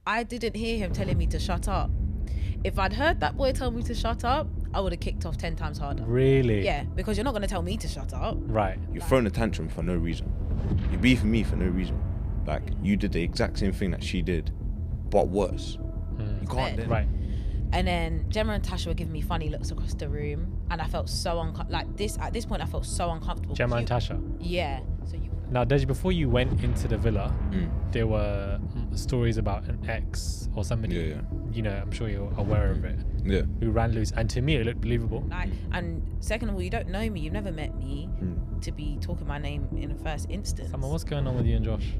I didn't hear him telling me to shut up. If I'd heard that boy tell me to shut up, I would have kicked off 10 times harder. Really? Yeah, because you're not going to tell me to shut up. Right. You're throwing a tantrum for no reason. You're beefing me for no reason. Like, you did the exact same thing that she did, but worse. You can't then. Right. And then Gemma and Tasha were giving me funny looks across the room, and I felt so at this point I felt so uncomfortable. Gemma and Tasha. Yeah. So you. Now, Deji, before you went into the villa, there were stories about an ex or somebody. Yeah. You know, I'm sure you're aware of it. Yeah. Who ran loose, and to me it looked believable. Like, and second of all, you don't know me. You've never met me to be talking my name in the first instance. Summer, what's going on with you and Josh?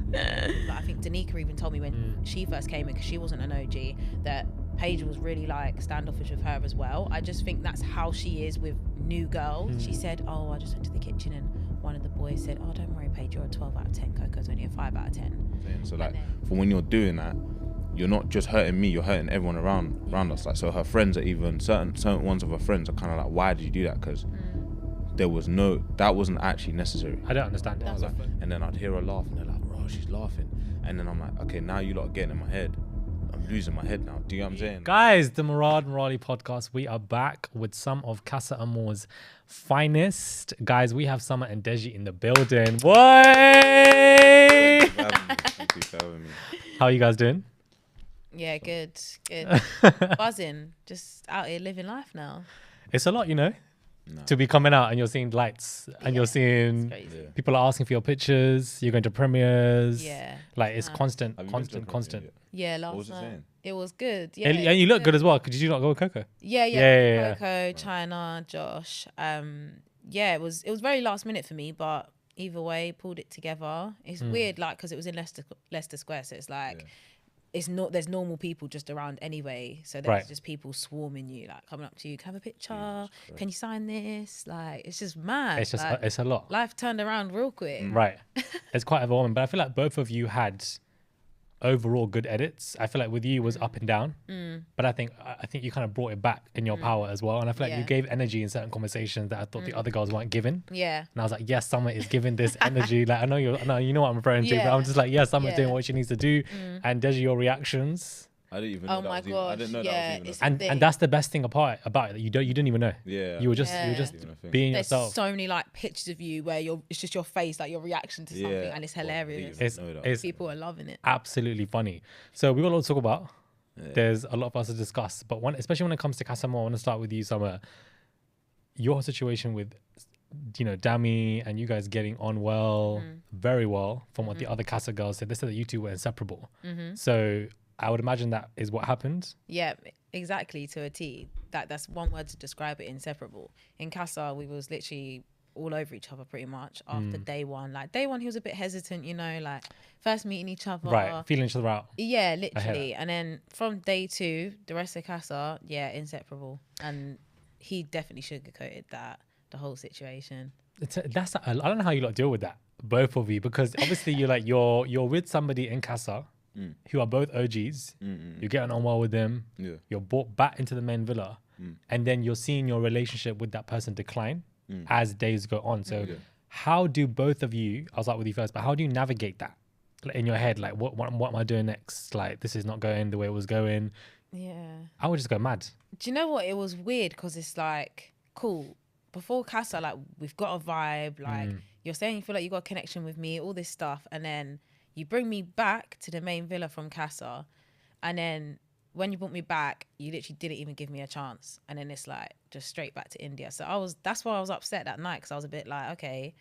Like, I think Danica even told me when she first came in, because she wasn't an OG, that Paige was really like standoffish with her as well. I just think that's how she is with new girls. She said, oh, I just went to the kitchen and one of the boys said, oh, don't worry, Paige, you're a 12 out of 10. Coco's only a 5 out of 10. So like, for when you're doing that, you're not just hurting me, you're hurting everyone around us. Like, so her friends are even, certain ones of her friends are kind of like, why did you do that? Because that wasn't actually necessary. I don't understand it. Like, and then I'd hear her laugh and they're like, bro, she's laughing. And then I'm like, okay, now you lot are getting in my head. I'm losing my head now. Do you know what I'm saying? Guys, the Murad Murali podcast, we are back with some of Casa Amor's finest. Guys, we have Summer and Deji in the building. Boy! Thank you for having me. How are you guys doing? Yeah, good. Buzzing. Just out here living life now. It's a lot, you know, to be coming out and you're seeing lights and you're seeing people are asking for your pictures. You're going to premieres. Yeah. Like, it's constant. Yeah, last night. It was good. Yeah. And you look good as well. Did you not go with Coco? Yeah. Coco, China, Josh. Yeah, it was very last minute for me, but either way, pulled it together. It's weird, like, because it was in Leicester Square, so it's like, there's normal people just around anyway, so there's just people swarming you, like coming up to you, can I have a picture, can you sign this, like, it's just mad. It's just like, it's a lot. Life turned around real quick. Right. It's quite overwhelming, but I feel like both of you had overall good edits. I feel like with you was up and down, but I think you kind of brought it back in your power as well, and I feel like you gave energy in certain conversations that I thought the other girls weren't given. Yeah. And I was like, yes, Summer is giving this energy. Like, I know you know what I'm referring to, but I'm just like, yes, Summer's doing what she needs to do. And Deji, your reactions. I didn't even know that was even, I didn't know that was even and that's the best thing about it. You didn't even know. Yeah. You were just being There's yourself. so many like pictures of you where it's just your face, like your reaction to something, and it's hilarious. It's people are loving it. Absolutely funny. So we got a lot to talk about. There's a lot of us to discuss, but especially when it comes to Casa Amor, I want to start with you, Summer. Your situation with, Dami and you guys getting on very well, from what the other Casa girls said. They said that you two were inseparable. So I would imagine that is what happened. Yeah, exactly, to a T. That's one word to describe it: inseparable. In Casa, we was literally all over each other pretty much after day one. Like, day one, he was a bit hesitant, like first meeting each other. Right, feeling each other out. Yeah, literally. And then from day two, the rest of Casa, inseparable. And he definitely sugarcoated the whole situation. I don't know how you lot deal with that, both of you, because obviously you're with somebody in Casa who are both OGs. You're getting on well with them. You're brought back into the main villa, and then you're seeing your relationship with that person decline as days go on. So how do both of you, I'll start with you first, but how do you navigate that in your head? Like, what am I doing next? Like, this is not going the way it was going. Yeah. I would just go mad. Do you know what? It was weird because it's like, cool. Before Casa, like, we've got a vibe. Like, you're saying you feel like you got a connection with me, all this stuff. And then you bring me back to the main villa from Casa. And then when you brought me back, you literally didn't even give me a chance. And then it's like, just straight back to India. So that's why I was upset that night. Because I was a bit like, okay,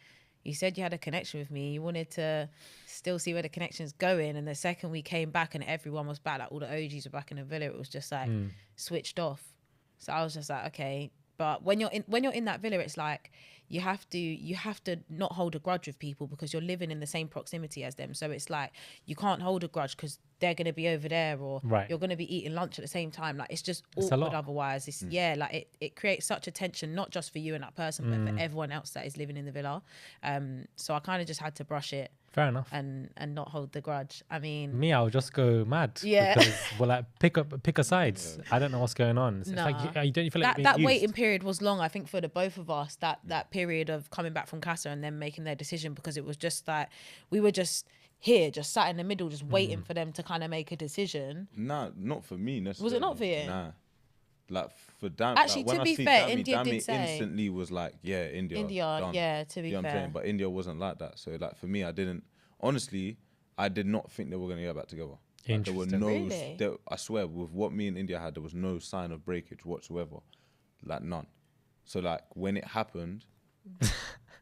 you said you had a connection with me. You wanted to still see where the connection's going. And the second we came back and everyone was back, like all the OGs were back in the villa, it was just like switched off. So I was just like, okay. But when you're in that villa, it's like you have to not hold a grudge with people because you're living in the same proximity as them. So it's like you can't hold a grudge because they're going to be over there, or you're going to be eating lunch at the same time. Like, it's just awkward otherwise. It's like it creates such a tension, not just for you and that person, but for everyone else that is living in the villa. So I kind of just had to brush it. Fair enough. And not hold the grudge. I mean, me, I'll just go mad. Yeah. Because pick a sides. I don't know what's going on. It's like you don't feel like that waiting period was long. I think for the both of us, that period of coming back from Casa and then making their decision, because it was just like here, just sat in the middle, just waiting for them to kind of make a decision. Nah, not for me necessarily. Was it not for you? Nah. Like for Dami, Actually, like, when to I be see fair, Dami, India did Dami say instantly was like, yeah, India, done. yeah. To be You know what I'm fair, saying? But India wasn't like that. So like for me, I did not think they were gonna get back together. Like, there were no, Really? I swear, with what me and India had, there was no sign of breakage whatsoever, like none. So like when it happened,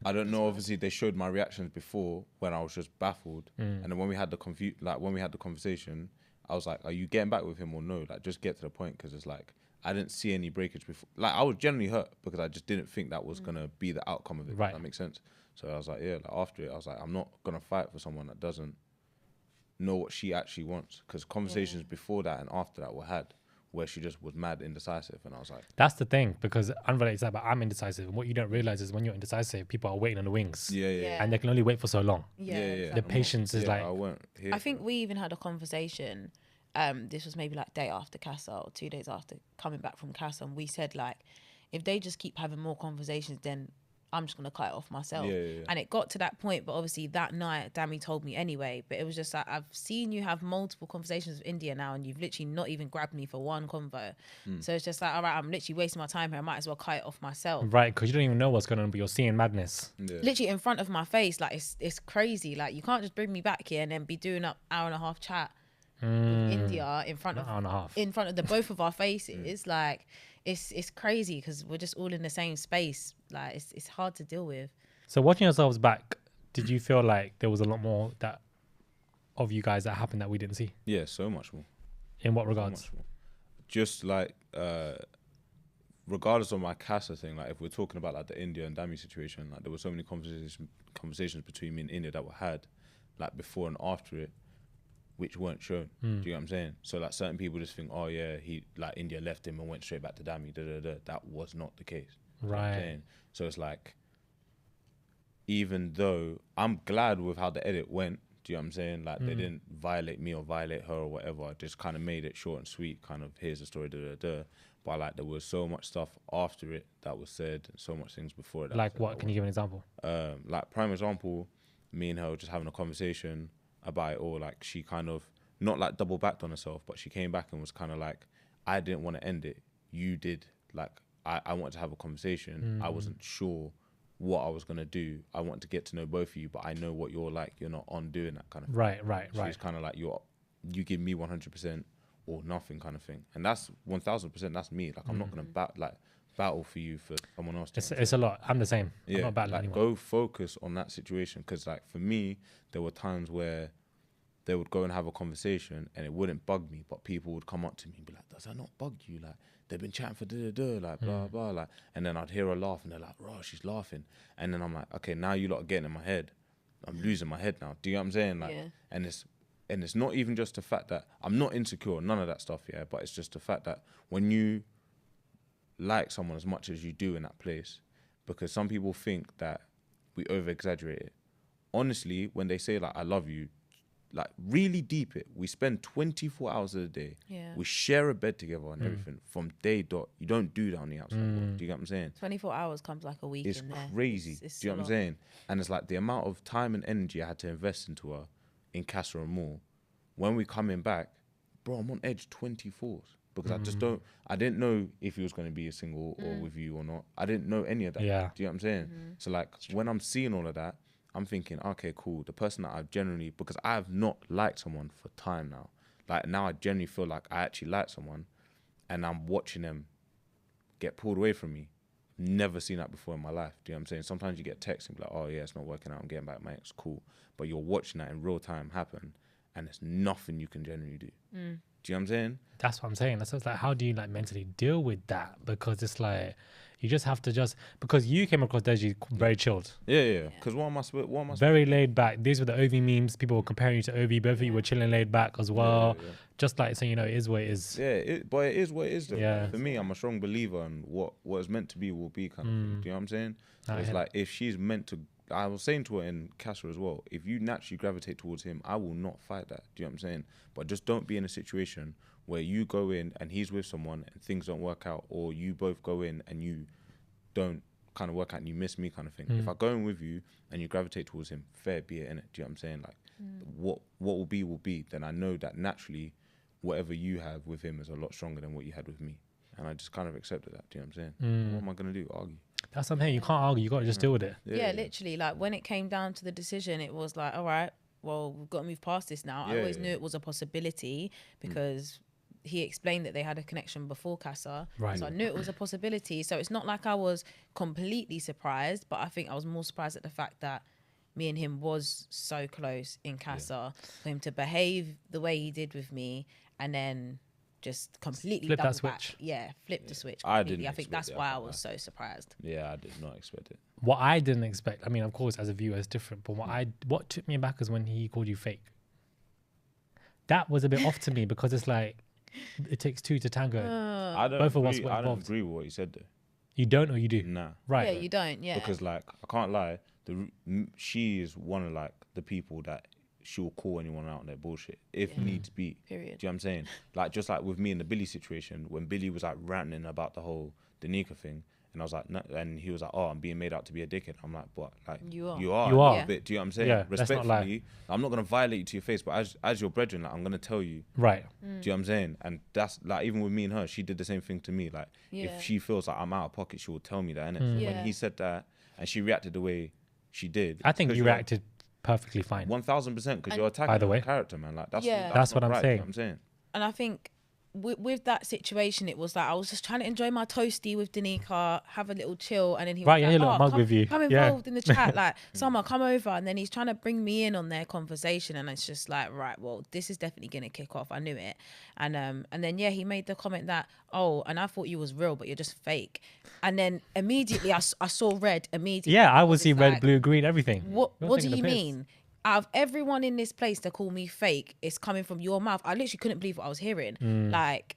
I don't know. Obviously, they showed my reactions before when I was just baffled, and then when we had the conversation, I was like, "Are you getting back with him or no? Like, just get to the point, because it's like I didn't see any breakage before. Like, I was generally hurt because I just didn't think that was gonna be the outcome of it. Right. Does that makes sense. So I was like, yeah. Like after it, I was like, I'm not gonna fight for someone that doesn't know what she actually wants, because conversations before that and after that were had where she just was mad indecisive, and I was like, That's the thing, because unrelated to that, but I'm indecisive, and what you don't realize is when you're indecisive, people are waiting on the wings, yeah. and they can only wait for so long. yeah. The The patience is like, I won't hear I think we even had a conversation. This was maybe like day after Casa or 2 days after coming back from Casa, and we said like, if they just keep having more conversations, then I'm just gonna cut it off myself. Yeah. And it got to that point, but obviously that night, Dami told me anyway. But it was just like, I've seen you have multiple conversations with India now, and you've literally not even grabbed me for one convo. So it's just like, all right, I'm literally wasting my time here. I might as well cut it off myself. right, because you don't even know what's going on, but you're seeing madness. Yeah. Literally in front of my face, like it's crazy. Like you can't just bring me back here and then be doing an hour and a half chat with India in front An hour and a half. of the both of our faces. Like it's crazy because we're just all in the same space. Like it's hard to deal with. So watching yourselves back, did you feel like there was a lot more that of you guys that happened that we didn't see? Yeah, so much more. In what So regards? much more. Just like, regardless of my Casa thing, like if we're talking about like the India and Dami situation, like there were so many conversations between me and India that were had, like before and after it, which weren't shown. Do you know what I'm saying? So like certain people just think, oh yeah, he like India left him and went straight back to Dami. That was not the case. Do you know what I'm Right. saying? So it's like, even though I'm glad with how the edit went, do you know what I'm saying? Like they didn't violate me or violate her or whatever. Just kind of made it short and sweet. Kind of here's the story. But like there was so much stuff after it that was said, and so much things before it. That Like was said what? that Can you give an example? like prime example, me and her were just having a conversation about it all. Like she kind of not like double backed on herself, but she came back and was kind of like, I didn't want to end it. You did. Like I wanted to have a conversation. I wasn't sure what I was gonna do. I want to get to know both of you, but I know what you're like. You're not on doing that kind of thing. Right. She's kind of like you give me 100% or nothing kind of thing, and that's 1000%. That's me. Like I'm not gonna battle for you for someone else. It's a lot. I'm the same. I'm Yeah, not battling like anyone. go focus on that situation, because like for me, there were times where they would go and have a conversation and it wouldn't bug me, but people would come up to me and be like, does that not bug you? Like they've been chatting for like blah blah, like, and then I'd hear her laugh and they're like, "Bro, she's laughing," and then I'm like, okay, now you lot are getting in my head. I'm losing my head now. Do you know what I'm saying? Like, Yeah. and it's not even just the fact that I'm not insecure, none of that stuff, yeah, but it's just the fact that when you like someone as much as you do in that place, because some people think that we over exaggerate it. Honestly, when they say like I love you, like really deep it, we spend 24 hours of the day. Yeah. We share a bed together and everything from day dot. You don't do that on the outside world. Do you get what I'm saying? 24 hours comes like a week It's in there. crazy. It's Do you a know what I'm lot. saying? And it's like the amount of time and energy I had to invest into her in Casa and more. When we coming back, bro, I'm on edge 24s because I didn't know if he was going to be a single or with you or not. I didn't know any of that. Yeah. Do you know what I'm saying? So like when I'm seeing all of that, I'm thinking, okay, cool. The person that I've generally, because I have not liked someone for time now. Like now I genuinely feel like I actually like someone and I'm watching them get pulled away from me. Never seen that before in my life. Do you know what I'm saying? Sometimes you get texts and be like, oh yeah, it's not working out. I'm getting back, mate. It's cool. But you're watching that in real time happen and there's nothing you can generally do. Do you know what I'm saying? That's what I'm saying. That's like, how do you like mentally deal with that? Because it's like you just have to because you came across Deji very chilled, Yeah. Because what am I supposed very laid back. These were the Ovi memes. People were comparing you to Ovi. Both of you were chilling, laid back as well. Yeah. Just like so, you know, it is what it is. Yeah, but it is what it is though. Yeah. Like, for me, I'm a strong believer in what is meant to be will be kind of thing. Do you know what I'm saying? So I it's hear like if she's meant to, I was saying to her in Casa as well, if you naturally gravitate towards him, I will not fight that. Do you know what I'm saying? But just don't be in a situation where you go in and he's with someone and things don't work out, or you both go in and you don't kind of work out and you miss me kind of thing. If I go in with you and you gravitate towards him, fair be it, innit? Do you know what I'm saying? Like, what will be, then I know that naturally whatever you have with him is a lot stronger than what you had with me. And I just kind of accepted that. Do you know what I'm saying? What am I going to do? Argue? That's something you can't argue. You got to just deal with it. Yeah, literally. Like when it came down to the decision, it was like, all right, well, we've got to move past this now. I always knew it was a possibility because he explained that they had a connection before Casa. Right. So I knew it was a possibility. So it's not like I was completely surprised, but I think I was more surprised at the fact that me and him was so close in Casa, for him to behave the way he did with me and then just completely flip that double back. switch. Yeah, flip the switch. I Completely. didn't I think expect that's it, why I I can't was so surprised. Yeah, I did not expect it. What I didn't expect, I mean, of course, as a viewer, it's different. But what took me aback is when he called you fake. That was a bit off to me because it's like it takes two to tango. I don't Both of us agree, were I don't involved. agree with what he said there. You don't or you do? Nah. Right. Yeah, you don't. Yeah. Because like I can't lie, she is one of like the people that she'll call anyone out on their bullshit if needs be. Period. Do you know what I'm saying? Like just like with me and the Billy situation, when Billy was like ranting about the whole Danica thing, and I was like, no, and he was like, oh, I'm being made out to be a dickhead. I'm like, but like You are. you are You a are. little bit. Do you know what I'm saying? Yeah, let's not lie. Respectfully, I'm not gonna violate you to your face, but as your brethren, like I'm gonna tell you. Right. Do you know what I'm saying? And that's like even with me and her, she did the same thing to me. Like Yeah. if she feels like I'm out of pocket, she will tell me that. Innit? So Yeah. when he said that and she reacted the way she did, I think 'cause you you're reacted perfectly fine. 1000% because you're attacking By the way. her character, man. Like that's Yeah. That's not what I'm right, saying. You know what I'm saying. And I think with that situation, it was like I was just trying to enjoy my toasty with Danica, have a little chill, and then he was Right, yeah, like, little mug come, with you. come Yeah. involved in the chat, like Summer, come over, and then he's trying to bring me in on their conversation, and it's just like, right, well, this is definitely gonna kick off. I knew it, and then yeah, he made the comment that, oh, and I thought you was real, but you're just fake, and then immediately I saw red immediately. Yeah, I would because see it's red, like, blue, green, everything. What You're do taking you the piss. mean? Out of everyone in this place to call me fake, it's coming from your mouth. I literally couldn't believe what I was hearing. Like,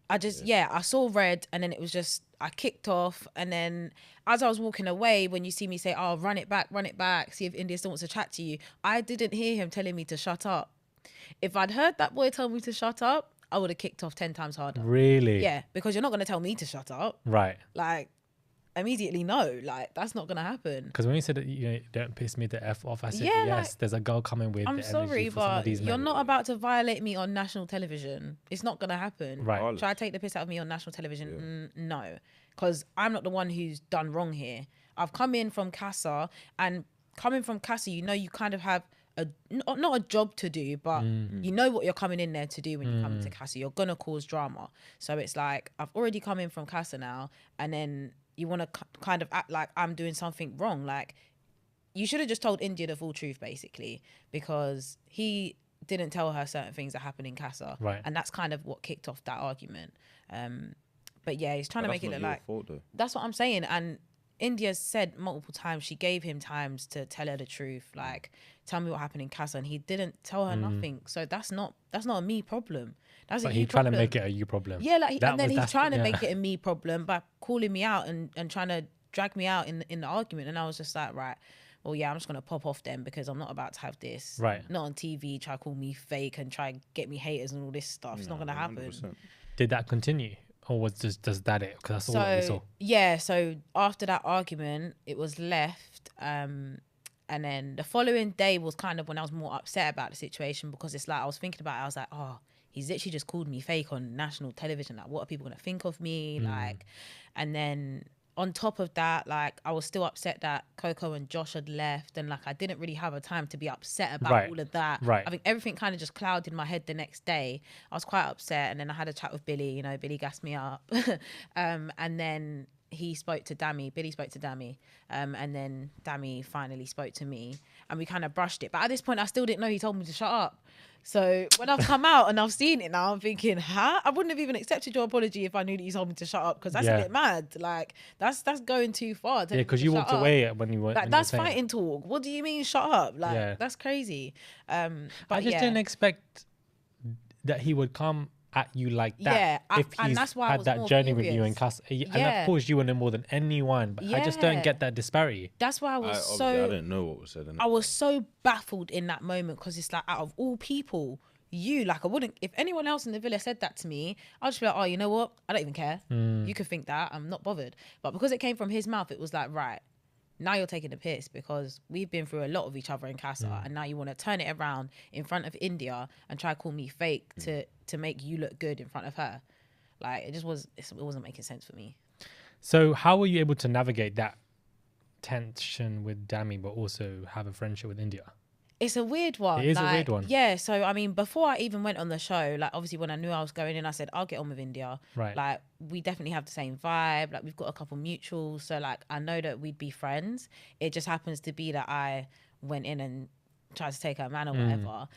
I just, I saw red, and then it was just, I kicked off. And then as I was walking away, when you see me say, oh, run it back, see if India still wants to chat to you, I didn't hear him telling me to shut up. If I'd heard that boy tell me to shut up, I would have kicked off 10 times harder. Really? Yeah, because you're not going to tell me to shut up. Right. Like, immediately no, like that's not gonna happen. Because when you said that, you know, don't piss me the F off, I said, Yeah, yes, like, there's a girl coming with I'm the sorry, energy for some of but these you're men. not about to violate me on national television. It's not gonna happen. Right. Try to take the piss out of me on national television? No, because I'm not the one who's done wrong here. I've come in from Casa, and coming from Casa, you know, you kind of have not a job to do, but you know what you're coming in there to do when you come into Casa. You're gonna cause drama. So it's like, I've already come in from Casa now, and then you want to kind of act like I'm doing something wrong. Like, you should have just told India the full truth, basically, because he didn't tell her certain things that happened in Casa. Right. And that's kind of what kicked off that argument. But yeah, he's trying to make it look like... fault, though. That's what I'm saying. And India said multiple times, she gave him times to tell her the truth. Like, tell me what happened in Casa. And he didn't tell her nothing. So that's not a me problem. That's But a you he's trying to problem. make it a you problem. Yeah, like, and then he's trying to yeah. make it a me problem by calling me out and trying to drag me out in the argument. And I was just like, right, well, yeah, I'm just gonna pop off then, because I'm not about to have this. Right. Not on TV, try to call me fake and try and get me haters and all this stuff. It's not gonna happen. 100%. Did that continue? Or was just that it? Because that's all that we saw. Yeah, so after that argument, it was left. And then the following day was kind of when I was more upset about the situation, because it's like I was thinking about it. I was like, oh, he's literally just called me fake on national television. Like, what are people gonna think of me? Like, and then on top of that, like, I was still upset that Coco and Josh had left, and like I didn't really have a time to be upset about all of that. Right. I think everything kind of just clouded my head the next day. I was quite upset, and then I had a chat with Billy. You know, Billy gassed me up, and then he spoke to Dami. Billy spoke to Dami, and then Dami finally spoke to me, and we kind of brushed it. But at this point, I still didn't know he told me to shut up. So when I've come out and I've seen it now, I'm thinking, huh? I wouldn't have even accepted your apology if I knew that you told me to shut up, because that's a bit mad. Like, that's going too far. Yeah, because you walked away when you were. Like, that's fighting talk. What do you mean shut up? Like, that's crazy. But I just didn't expect that he would come at you like that. Yeah, if and he's that's why I had was that more journey with you furious. in Casa. And Yeah. of course, you would know more than anyone. But I just don't get that disparity. That's why I was Obviously, I didn't know what was said. I was so baffled in that moment, because it's like, out of all people, you, like, I wouldn't, if anyone else in the villa said that to me, I'd just be like, oh, you know what? I don't even care. You could think that. I'm not bothered. But because it came from his mouth, it was like, right, now you're taking the piss because we've been through a lot of each other in Casa, and now you want to turn it around in front of India and try to call me fake to make you look good in front of her. Like, it wasn't making sense for me. So how were you able to navigate that tension with Dami, but also have a friendship with India? It's a weird one. It is a weird one. Yeah. So, I mean, before I even went on the show, like, obviously when I knew I was going in, I said, I'll get on with India. Right. Like, we definitely have the same vibe. Like, we've got a couple mutuals. So, like, I know that we'd be friends. It just happens to be that I went in and tried to take her man or whatever.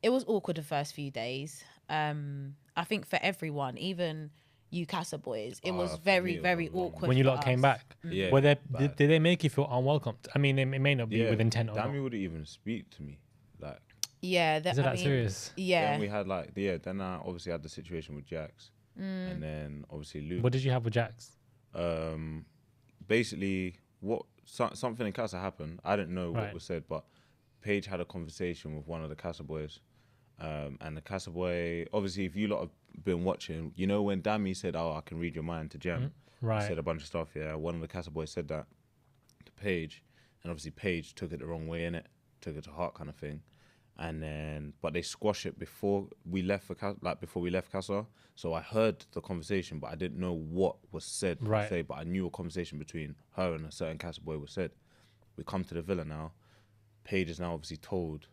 It was awkward the first few days. I think for everyone, even you Casa boys, it was very, very awkward. When you lot came back, Yeah. were did they make you feel unwelcome? I mean, it may not be with intent or not. Dami wouldn't even speak to me. Like, Yeah. Is it that serious? Yeah. then we had then I obviously had the situation with Jax. And then obviously Luke. What did you have with Jax? Basically, something in Casa happened. I didn't know what was said, but Paige had a conversation with one of the Casa boys. And the Casa boy, obviously, if you lot have been watching, you know when Dami said, "Oh, I can read your mind" to Jem, Right. he said a bunch of stuff. Yeah, one of the Casa boys said that to Paige, and obviously Paige took it the wrong way, innit? Took it to heart, kind of thing. And then, but they squashed it before we left before we left Casa. So I heard the conversation, but I didn't know what was said. Right. Say, but I knew a conversation between her and a certain Casa boy was said. We come to the villa now. Paige is now obviously told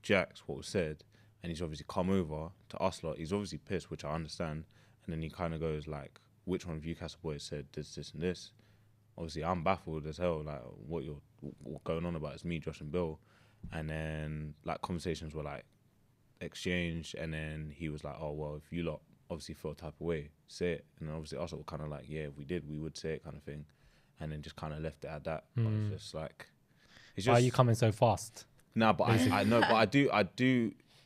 Jax what was said. And he's obviously come over to us lot. He's obviously pissed, which I understand. And then he kind of goes like, which one of you Casa boys said this, and this? Obviously, I'm baffled as hell. Like, what going on about? It's me, Josh, and Bill. And then, like, conversations were, like, exchanged. And then he was like, oh, well, if you lot obviously feel a type of way, say it. And then obviously us lot were kind of like, yeah, if we did, we would say it, kind of thing. And then just kind of left it at that. But it's just like... Why are you coming so fast? Nah, but I know, but I do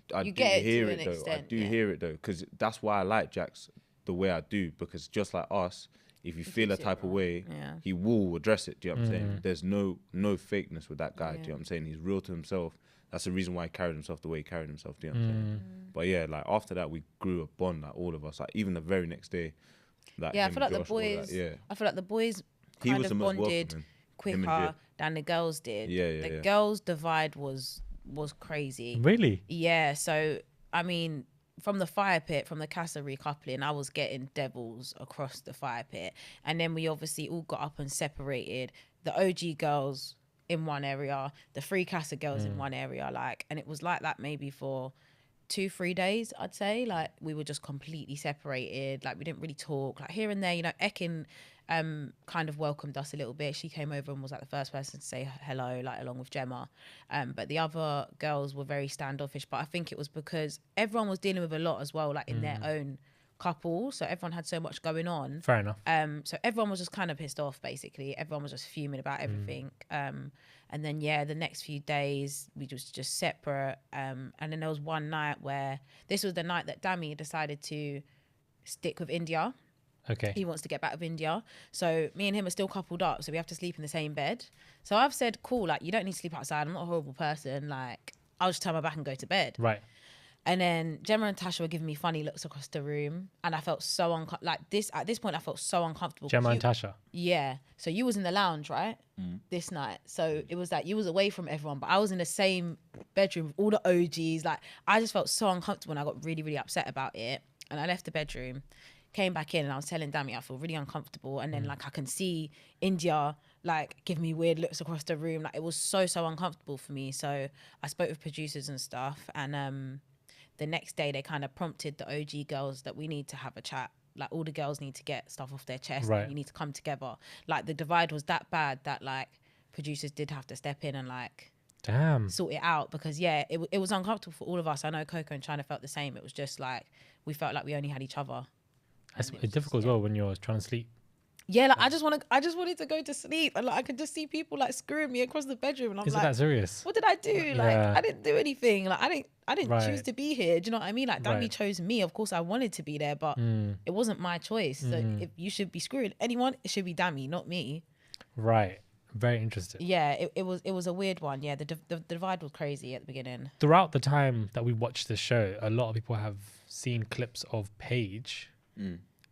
hear it though. Extent, I do hear it though, because that's why I like Jax the way I do. Because just like us, if you feel a type of way, he will address it. Do you know what I'm saying? There's no fakeness with that guy. Do you know what I'm saying? He's real to himself. That's the reason why he carried himself the way he carried himself. Do you know what I'm saying? But yeah, like after that, we grew a bond. Like all of us. Like even the very next day. Like I feel like the boys. I feel like the boys kind of bonded quicker than the girls did. The girls' divide was crazy. Really? Yeah. So I mean, from the fire pit, from the Casa recoupling, I was getting devils across the fire pit, and then we obviously all got up and separated. The OG girls in one area, the free Casa girls in one area, like, and it was like that maybe for 2-3 days, I'd say. Like we were just completely separated. Like we didn't really talk. Like here and there, you know, Ekin kind of welcomed us a little bit. She came over and was like the first person to say hello, like along with Gemma. But the other girls were very standoffish. But I think it was because everyone was dealing with a lot as well, like in their own couple. So everyone had so much going on. Fair enough. So everyone was just kind of pissed off, basically. Everyone was just fuming about everything. And then, the next few days, we was just separate. And then there was one night where, this was the night that Dami decided to stick with India. Okay. He wants to get back with India. So me and him are still coupled up. So we have to sleep in the same bed. So I've said, cool, like, you don't need to sleep outside. I'm not a horrible person. Like, I'll just turn my back and go to bed. Right. And then Gemma and Tasha were giving me funny looks across the room. And I felt so at this point, I felt so uncomfortable. Gemma and Tasha? Yeah. So you was in the lounge, right? This night. So it was like, you was away from everyone, but I was in the same bedroom with all the OGs. Like, I just felt so uncomfortable and I got really, really upset about it. And I left the bedroom, came back in, and I was telling Dami I feel really uncomfortable. And then like I can see India like give me weird looks across the room. Like it was so uncomfortable for me. So I spoke with producers and stuff, and the next day they kind of prompted the OG girls that we need to have a chat. Like all the girls need to get stuff off their chest. Right. And you need to come together. Like the divide was that bad that like producers did have to step in and like sort it out, because it was uncomfortable for all of us. I know Coco and China felt the same. It was just like we felt like we only had each other. It's difficult as well when you're trying to sleep. Yeah, like I just wanted to go to sleep, and like I could just see people like screwing me across the bedroom, and I'm Is like, it that serious? what did I do? Like I didn't do anything. Like I didn't Right. choose to be here. Do you know what I mean? Like Dami Right. chose me. Of course I wanted to be there, but it wasn't my choice. So if you should be screwing anyone, it should be Dami, not me. Right. Very interesting. Yeah, it was a weird one. Yeah, the divide was crazy at the beginning. Throughout the time that we watched the show, a lot of people have seen clips of Paige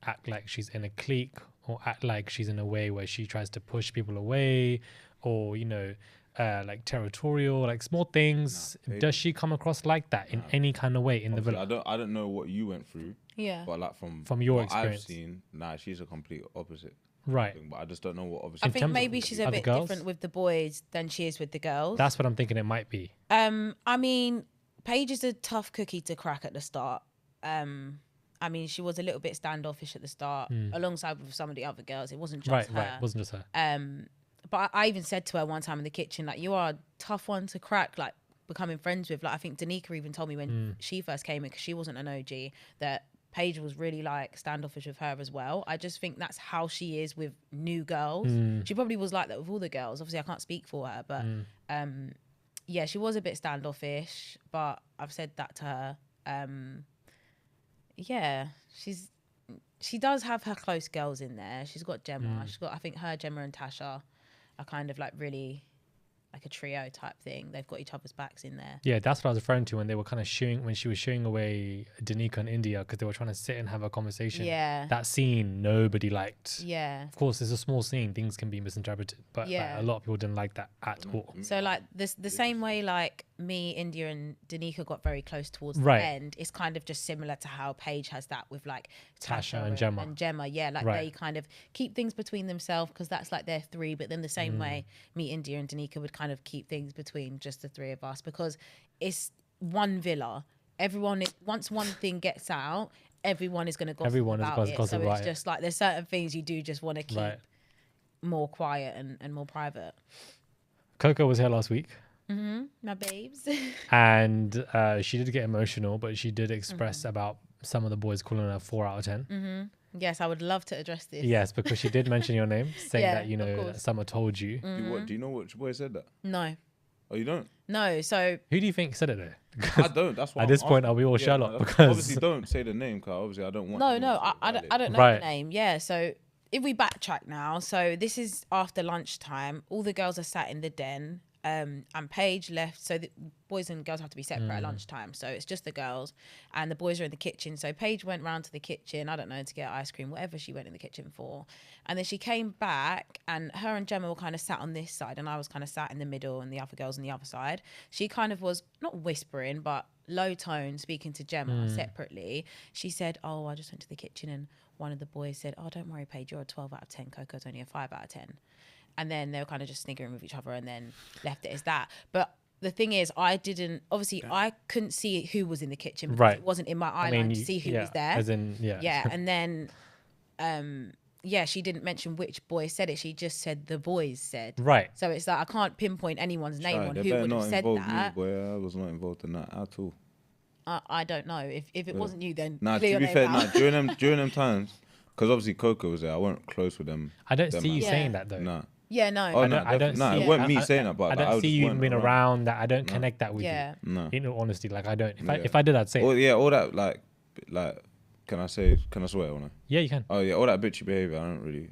act like she's in a clique, or act like she's in a way where she tries to push people away, or like territorial, like small things. Does she come across like that in any kind of way in the villa? I don't know what you went through. Yeah. But like from your what experience, I've seen, she's a complete opposite. Right. Thing, but I just don't know what. Obviously, I think maybe she's a bit different with the boys than she is with the girls. That's what I'm thinking it might be. I mean, Paige is a tough cookie to crack at the start. I mean, she was a little bit standoffish at the start, alongside with some of the other girls. It wasn't just her. Right, it wasn't just her. But I even said to her one time in the kitchen, like, you are a tough one to crack, like, becoming friends with. Like, I think Danica even told me when she first came in, because she wasn't an OG, that Paige was really, like, standoffish with her as well. I just think that's how she is with new girls. She probably was like that with all the girls. Obviously, I can't speak for her, but yeah, she was a bit standoffish, but I've said that to her. Yeah, she does have her close girls in there. She's got Gemma. She's got, I think her, Gemma and Tasha are kind of like really like a trio type thing. They've got each other's backs in there. Yeah, that's what I was referring to when they were kind of when she was shooing away Danica and India, because they were trying to sit and have a conversation. Yeah. That scene, nobody liked. Yeah. Of course, it's a small scene. Things can be misinterpreted. But like, a lot of people didn't like that at all. So like the same way like me, India and Danica got very close towards the end, it's kind of just similar to how Paige has that with like Tasha and Gemma. Yeah, like they kind of keep things between themselves because that's like their three. But then the same way me, India and Danica would kind of keep things between just the three of us, because it's one villa. Everyone is, once one thing gets out, everyone is going to gossip about it. So it's just like there's certain things you do just want to keep more quiet and more private. Coco was here last week. My babes. And she did get emotional, but she did express about some of the boys calling her 4 out of 10. Yes, I would love to address this. Yes, because she did mention your name, saying that, you know, that Summer told you. Do you know which boy said that? No. Oh, you don't? No, so... Who do you think said it though? I don't, that's why at this point, are we all Sherlock? Because obviously don't say the name, because obviously I don't want... No, I don't know the name. Yeah, so if we backtrack now, so this is after lunchtime. All the girls are sat in the den. And Paige left, so the boys and girls have to be separate at lunchtime, so it's just the girls, and the boys are in the kitchen. So Paige went round to the kitchen, I don't know, to get ice cream, whatever she went in the kitchen for, and then she came back, and her and Gemma were kind of sat on this side, and I was kind of sat in the middle, and the other girls on the other side. She kind of was not whispering, but low tone, speaking to Gemma separately. She said, "Oh, I just went to the kitchen, and one of the boys said, 'Oh, don't worry, Paige, you're a 12 out of 10. Coco's only a 5 out of 10.'" And then they were kind of just sniggering with each other and then left it as that. But the thing is, I couldn't see who was in the kitchen because it wasn't in my eye line to see who was there. As in, Yeah, and then, she didn't mention which boy said it. She just said the boys said. Right. So it's like I can't pinpoint anyone's name on who would have said that. I was not involved in that at all. I don't know. If it wasn't you, then to be fair, during them times, because obviously Coco was there, I weren't close with them. I don't see you saying that though. Nah. Yeah, no. Oh, I don't see it wasn't me saying that, but I don't see you being around that. I don't connect that with you. No. In all honesty, like I don't. If I did, I'd say it. All that like can I swear or no? Yeah, you can. Oh yeah, all that bitchy behavior, I don't really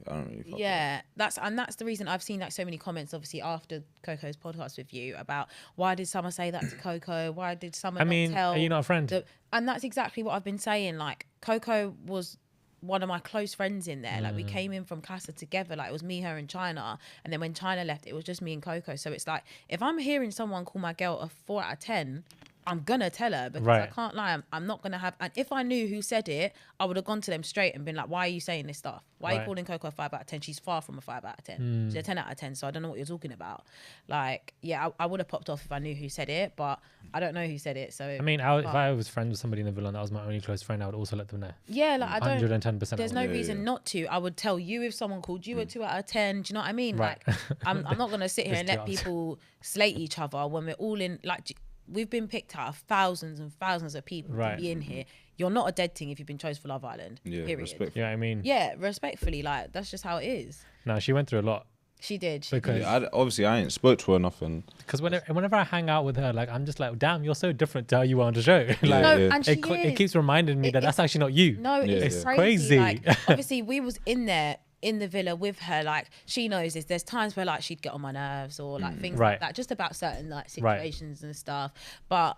fuck yeah, that's the reason I've seen like so many comments obviously after Coco's podcast with you about why did Summer say that to Coco? Why did Summer not tell? Are you not a friend? And that's exactly what I've been saying. Like Coco was one of my close friends in there. Like we came in from Casa together. Like it was me, her, and China. And then when China left, it was just me and Coco. So it's like if I'm hearing someone call my girl a 4 out of 10, I'm gonna tell her because I can't lie. I'm not gonna have. And if I knew who said it, I would have gone to them straight and been like, "Why are you saying this stuff? Why are you calling Coco a 5 out of 10? She's far from a 5 out of 10. She's a 10 out of 10. So I don't know what you're talking about." Like, yeah, I would have popped off if I knew who said it, but I don't know who said it. So I mean, if I was friends with somebody in the villa and that was my only close friend, I would also let them know. Yeah, like I don't. 110%. There's no reason not to. I would tell you if someone called you a 2 out of 10. Do you know what I mean? Right. Like, I'm not gonna sit here and let people slate each other when we're all in like. We've been picked out of thousands and thousands of people to be in here. You're not a dead thing if you've been chosen for Love Island. Yeah, period. respectfully. Yeah, I mean. Yeah, respectfully, like that's just how it is. No, she went through a lot. She did. Because obviously I ain't spoke to her nothing. Because whenever I hang out with her, like I'm just like, damn, you're so different to how you were on the show. Like, and it keeps reminding me that that's actually not you. No, it's crazy. Like, obviously, we was in there in the villa with her. Like she knows this. There's times where like she'd get on my nerves or like things like that, just about certain like situations and stuff. But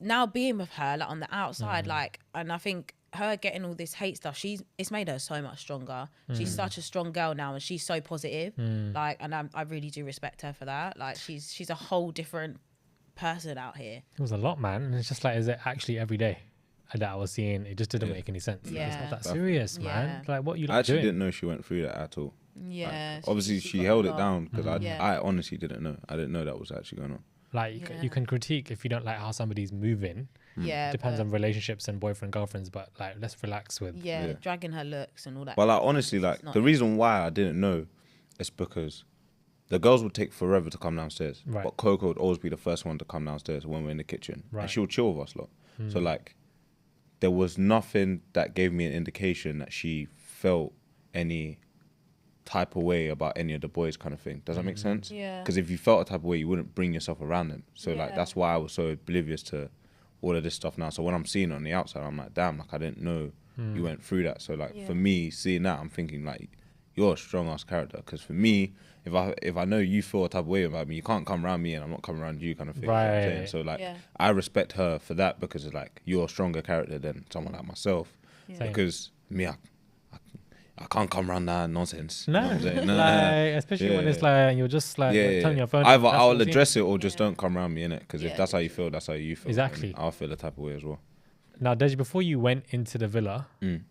now being with her, like on the outside, like, and I think her getting all this hate stuff, it's made her so much stronger. She's such a strong girl now, and she's so positive. Like, and I really do respect her for that. Like, she's a whole different person out here. It was a lot, man. And it's just like, is it actually every day that I was seeing? It just didn't make any sense. Yeah. It's not that serious, man. Like, what you like I actually doing? didn't know she went through that at all. Yeah. Like, obviously, she got held a it lot. down because I honestly didn't know. I didn't know that was actually going on. Like, you can critique if you don't like how somebody's moving. Yeah. Depends on relationships and boyfriend, girlfriends, but like, let's relax with. Yeah, dragging her looks and all that. But like, honestly, like, the reason why I didn't know is because the girls would take forever to come downstairs. Right. But Coco would always be the first one to come downstairs when we're in the kitchen. Right. And she would chill with us lot. So like, there was nothing that gave me an indication that she felt any type of way about any of the boys, kind of thing. Does that make sense? Yeah. Because if you felt a type of way, you wouldn't bring yourself around them. So like, Yeah. that's why I was so oblivious to all of this stuff now. So when I'm seeing it on the outside, I'm like, damn, like I didn't know you went through that. So like, for me, seeing that, I'm thinking like, you're a strong ass character. Because for me, if I know you feel a type of way about me, you can't come around me and I'm not coming around you, kind of thing. You know what I'm saying? Right. So like, Yeah. I respect her for that because it's like, you're a stronger character than someone like myself. Same. Because me, I can't come around that nonsense. No, You know what I'm saying? No, like, especially when it's like you're just like turning your phone. Either that's I'll what I'm address it or just don't come around me, innit? Because Yeah, if that's how you feel, that's how you feel. Exactly. And I'll feel the type of way as well. Now, Deji, before you went into the villa,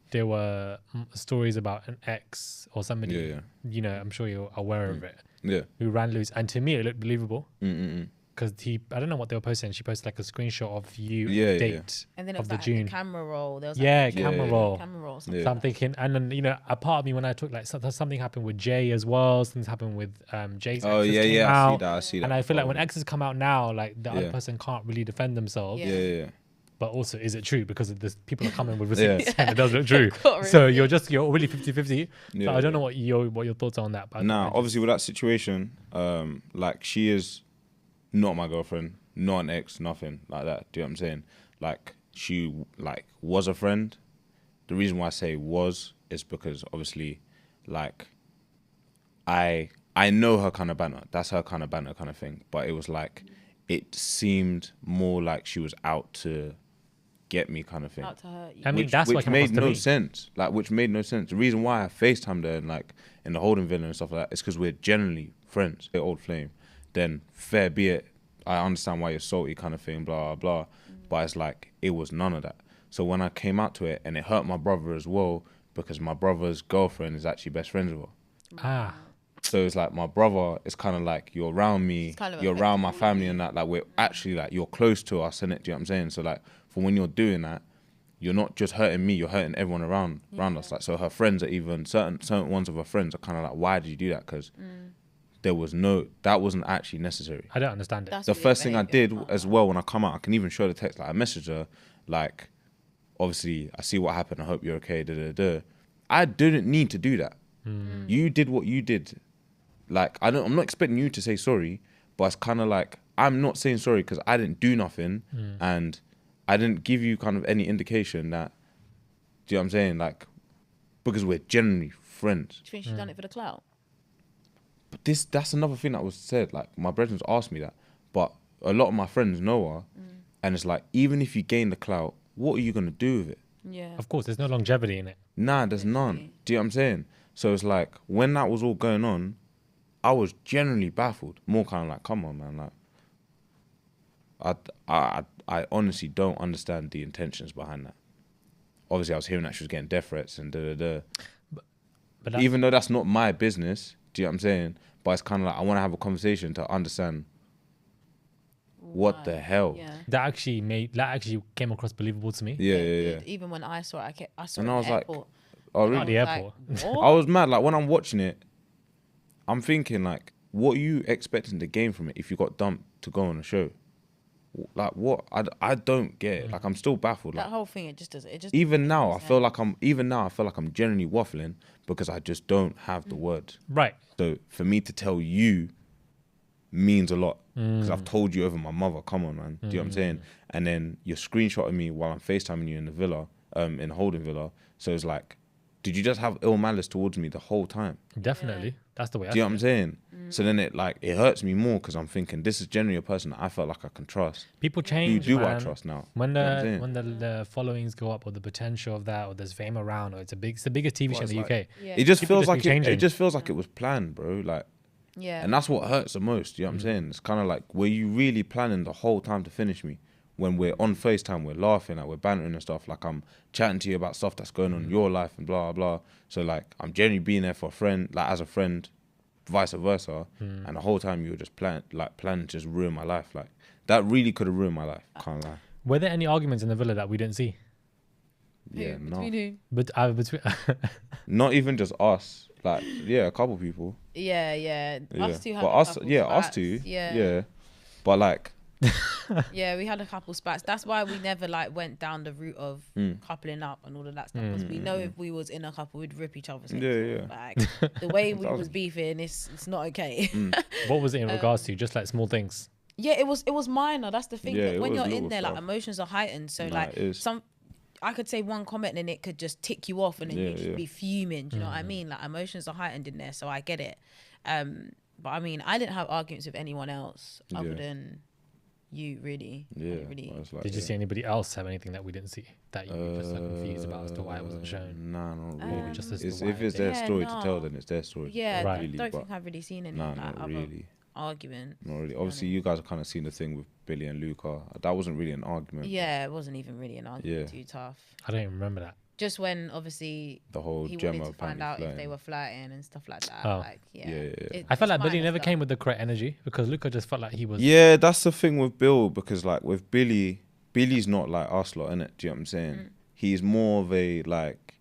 there were stories about an ex or somebody, Yeah. you know, I'm sure you're aware of it, Yeah. who ran loose. And to me, it looked believable. Because I don't know what they were posting. She posted like a screenshot of you date And then it of was the like June. the camera roll. There was Camera roll. camera roll. Something. Yeah. So I'm thinking, and then, you know, a part of me when I took like something happened with Jay as well. Things happened with Jay's Oh, exes yeah, came yeah. out. I see that. And I feel like when exes come out now, like the other Yeah. person can't really defend themselves. Yeah. But also, is it true? Because this, people are coming with receipts and it does look true. Got So receipts. you're really 50-50. Yeah, So I don't yeah. know what your thoughts are on that. But Now, obviously, with that situation, like, she is not my girlfriend, not an ex, nothing like that. Do you know what I'm saying? Like, she, like, was a friend. The reason why I say was is because, obviously, like, I know her kind of banter. That's her kind of banter kind of thing. But it was like, it seemed more like she was out to get me kind of thing. Out to hurt you. I mean, that's which what came made across to no me. sense. Like, which made no sense. The reason why I FaceTimed her and like in the holding villa and stuff like that is because we're generally friends. We're old flame. Then fair be it. I understand why you're salty, kind of thing. Blah blah. But it's like it was none of that. So when I came out to it, and it hurt my brother as well because my brother's girlfriend is actually best friends with her. So it's like my brother is kind of like, you're around me, kind of you're around my affecting family and that, like we're actually like, you're close to us, innit? Do you know what I'm saying? So like, for when you're doing that, you're not just hurting me, you're hurting everyone around us. Like, so her friends are even, certain ones of her friends are kind of like, why did you do that? Because that wasn't actually necessary. I don't understand it. That's The weird first thing I behaviour. did as well when I come out, I can even show the text, like I messaged her, like, obviously I see what happened, I hope you're okay, I didn't need to do that. You did what you did. Like, I'm not expecting you to say sorry, but it's kind of like, I'm not saying sorry because I didn't do nothing and I didn't give you kind of any indication that, do you know what I'm saying? Like, because we're generally friends. Do you think she's done it for the clout? But that's another thing that was said. Like, my brethren asked me that, but a lot of my friends know her, and it's like, even if you gain the clout, what are you gonna do with it? Yeah. Of course, there's no longevity in it. Nah, there's none. Do you know what I'm saying? So it's like, when that was all going on, I was generally baffled. More kind of like, come on, man. Like, I honestly don't understand the intentions behind that. Obviously, I was hearing that she was getting death threats and But that's, even though that's not my business, do you know what I'm saying? But it's kind of like, I want to have a conversation to understand what the hell. Yeah. that actually came across believable to me. Yeah. It did. Even when I saw it, I saw And it I in was the like, airport. Oh, Not really? the Like, airport. what? I was mad. Like, when I'm watching it, I'm thinking, like, what are you expecting to gain from it if you got dumped to go on a show? Like, what? I don't get it. Like, I'm still baffled. That Like, whole thing, it just doesn't. It just even doesn't now, make I feel like I'm generally waffling because I just don't have the words. Right. So for me to tell you means a lot because I've told you over my mother. Come on, man. Do you know what I'm saying? And then you're screenshotting me while I'm FaceTiming you in the villa, in the holding villa. So it's like, did you just have ill malice towards me the whole time? Definitely. That's the way. Do you know what I'm saying? So then it hurts me more because I'm thinking this is generally a person that I felt like I can trust. People change. Who do man. I trust now? When You know what I'm the the followings go up, or the potential of that, or there's fame around, or it's the biggest TV show in the UK. Yeah. It just People feels just be like changing. it just feels like it was planned, bro. Like, Yeah. and that's what hurts the most. You know what I'm saying? It's kind of like, were you really planning the whole time to finish me? When we're on FaceTime, we're laughing, like we're bantering and stuff. Like I'm chatting to you about stuff that's going on in your life and blah blah. So like I'm genuinely being there for a friend, like as a friend, vice versa. And the whole time you were just planning to just ruin my life. Like that really could have ruined my life. Can't lie. Were there any arguments in the villa that we didn't see? Yeah, no. Between who? But between Not even just us. Like yeah, a couple people. Yeah. Yeah. Us two had but a us, couple yeah, us spats. two. Yeah. Yeah. But like. Yeah, we had a couple spats. That's why we never like went down the route of coupling up and all of that stuff. Because we know if we was in a couple, we'd rip each other's heads off. Like the way we was beefing, it's not okay. what was it in regards to? Just like small things. Yeah, it was minor. That's the thing. Yeah, That when it you're was in little there, like stuff. emotions are heightened. So Nah, like it is. I could say one comment and it could just tick you off, and then Yeah, you'd just yeah. be fuming. Do you know what I mean? Like emotions are heightened in there, so I get it. But I mean, I didn't have arguments with anyone else other Yeah. than you, really. I Yeah. didn't really. I was like, Did you yeah. see anybody else have anything that we didn't see that you were just like confused about as to why it wasn't shown? Nah, not really. Just as to It's, why if it's it their Yeah, story no. to tell, then it's their story. Yeah, Right. Really, don't but think I've really seen any nah, like, not other really. argument. Not really. Obviously, you guys have kind of seen the thing with Billy and Luca. That wasn't really an argument. Yeah, it wasn't even really an argument. Yeah. Too tough. I don't even remember that. Just when obviously The whole he Gemma wanted to find apparently out if they flirting. were flirting and stuff like that. Oh. Like, yeah. Yeah. I felt it's like Billy minor never stuff. came with the correct energy because Luca just felt like he was. Yeah, that's the thing with Bill, because like with Billy's not like us lot, innit? Do you know what I'm saying? He's more of a like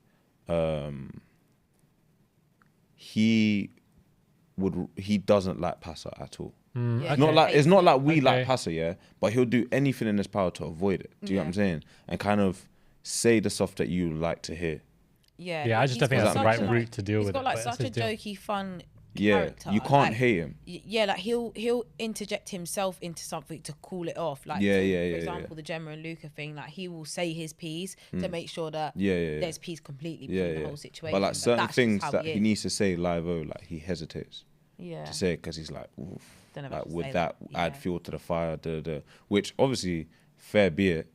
he doesn't like Pasa at all. Yeah, It's not like we Okay. like Pasa, yeah, but he'll do anything in his power to avoid it. Do you know what I'm saying? And kind of say the stuff that you like to hear. Yeah. Yeah, I just don't think he's that's the got right such a, route to deal he's with got it, like but that's such a his deal. jokey, fun Yeah, character. you can't Like, hate him. Yeah, like he'll interject himself into something to cool it off. Like Yeah, for yeah, yeah, example, the Gemma and Luca thing. Like he will say his piece to make sure that Yeah. there's peace completely Yeah, between the yeah. whole situation. But like certain that's just things how that he is. needs to say live, like he hesitates Yeah. to say it because he's like, oof, Don't know if I like should would say that that. add Yeah. fuel to the fire? Which obviously, fair be it.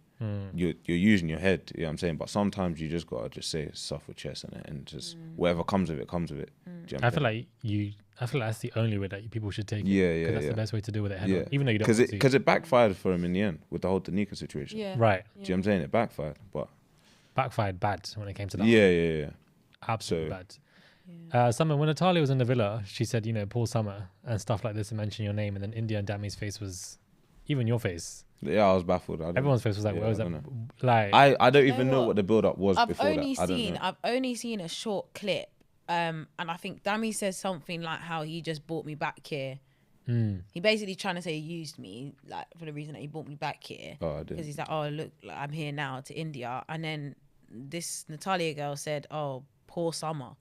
You're using your head, you know what I'm saying? But sometimes you just gotta just say stuff with chest in it, and just whatever comes of it, comes of it. Do you know what I I'm feel saying? I feel like that's the only way that people should take it. Yeah, yeah, 'Cause that's yeah. the best way to deal with it. Head Yeah, on, even though you don't want to. because it backfired for him in the end with the whole Danica situation. Yeah. Right, Do you know what I'm saying? It backfired, but backfired bad when it came to that. yeah. Absolutely So- bad. Summer, when Natalia was in the villa, she said, Paul Summer and stuff like this and mention your name, and then India and Dami's face was, even your face, Yeah, I was baffled. I don't everyone's face was like, yeah, where was I that? don't Like, I don't You know even know what? what the build up was before that. I don't know. I've only seen a short clip, and I think Dami says something like how he just brought me back here. He basically trying to say he used me, like for the reason that he brought me back here. Oh, I didn't. Because he's like, oh look, like, I'm here now to India, and then this Natalia girl said, oh, poor Summer.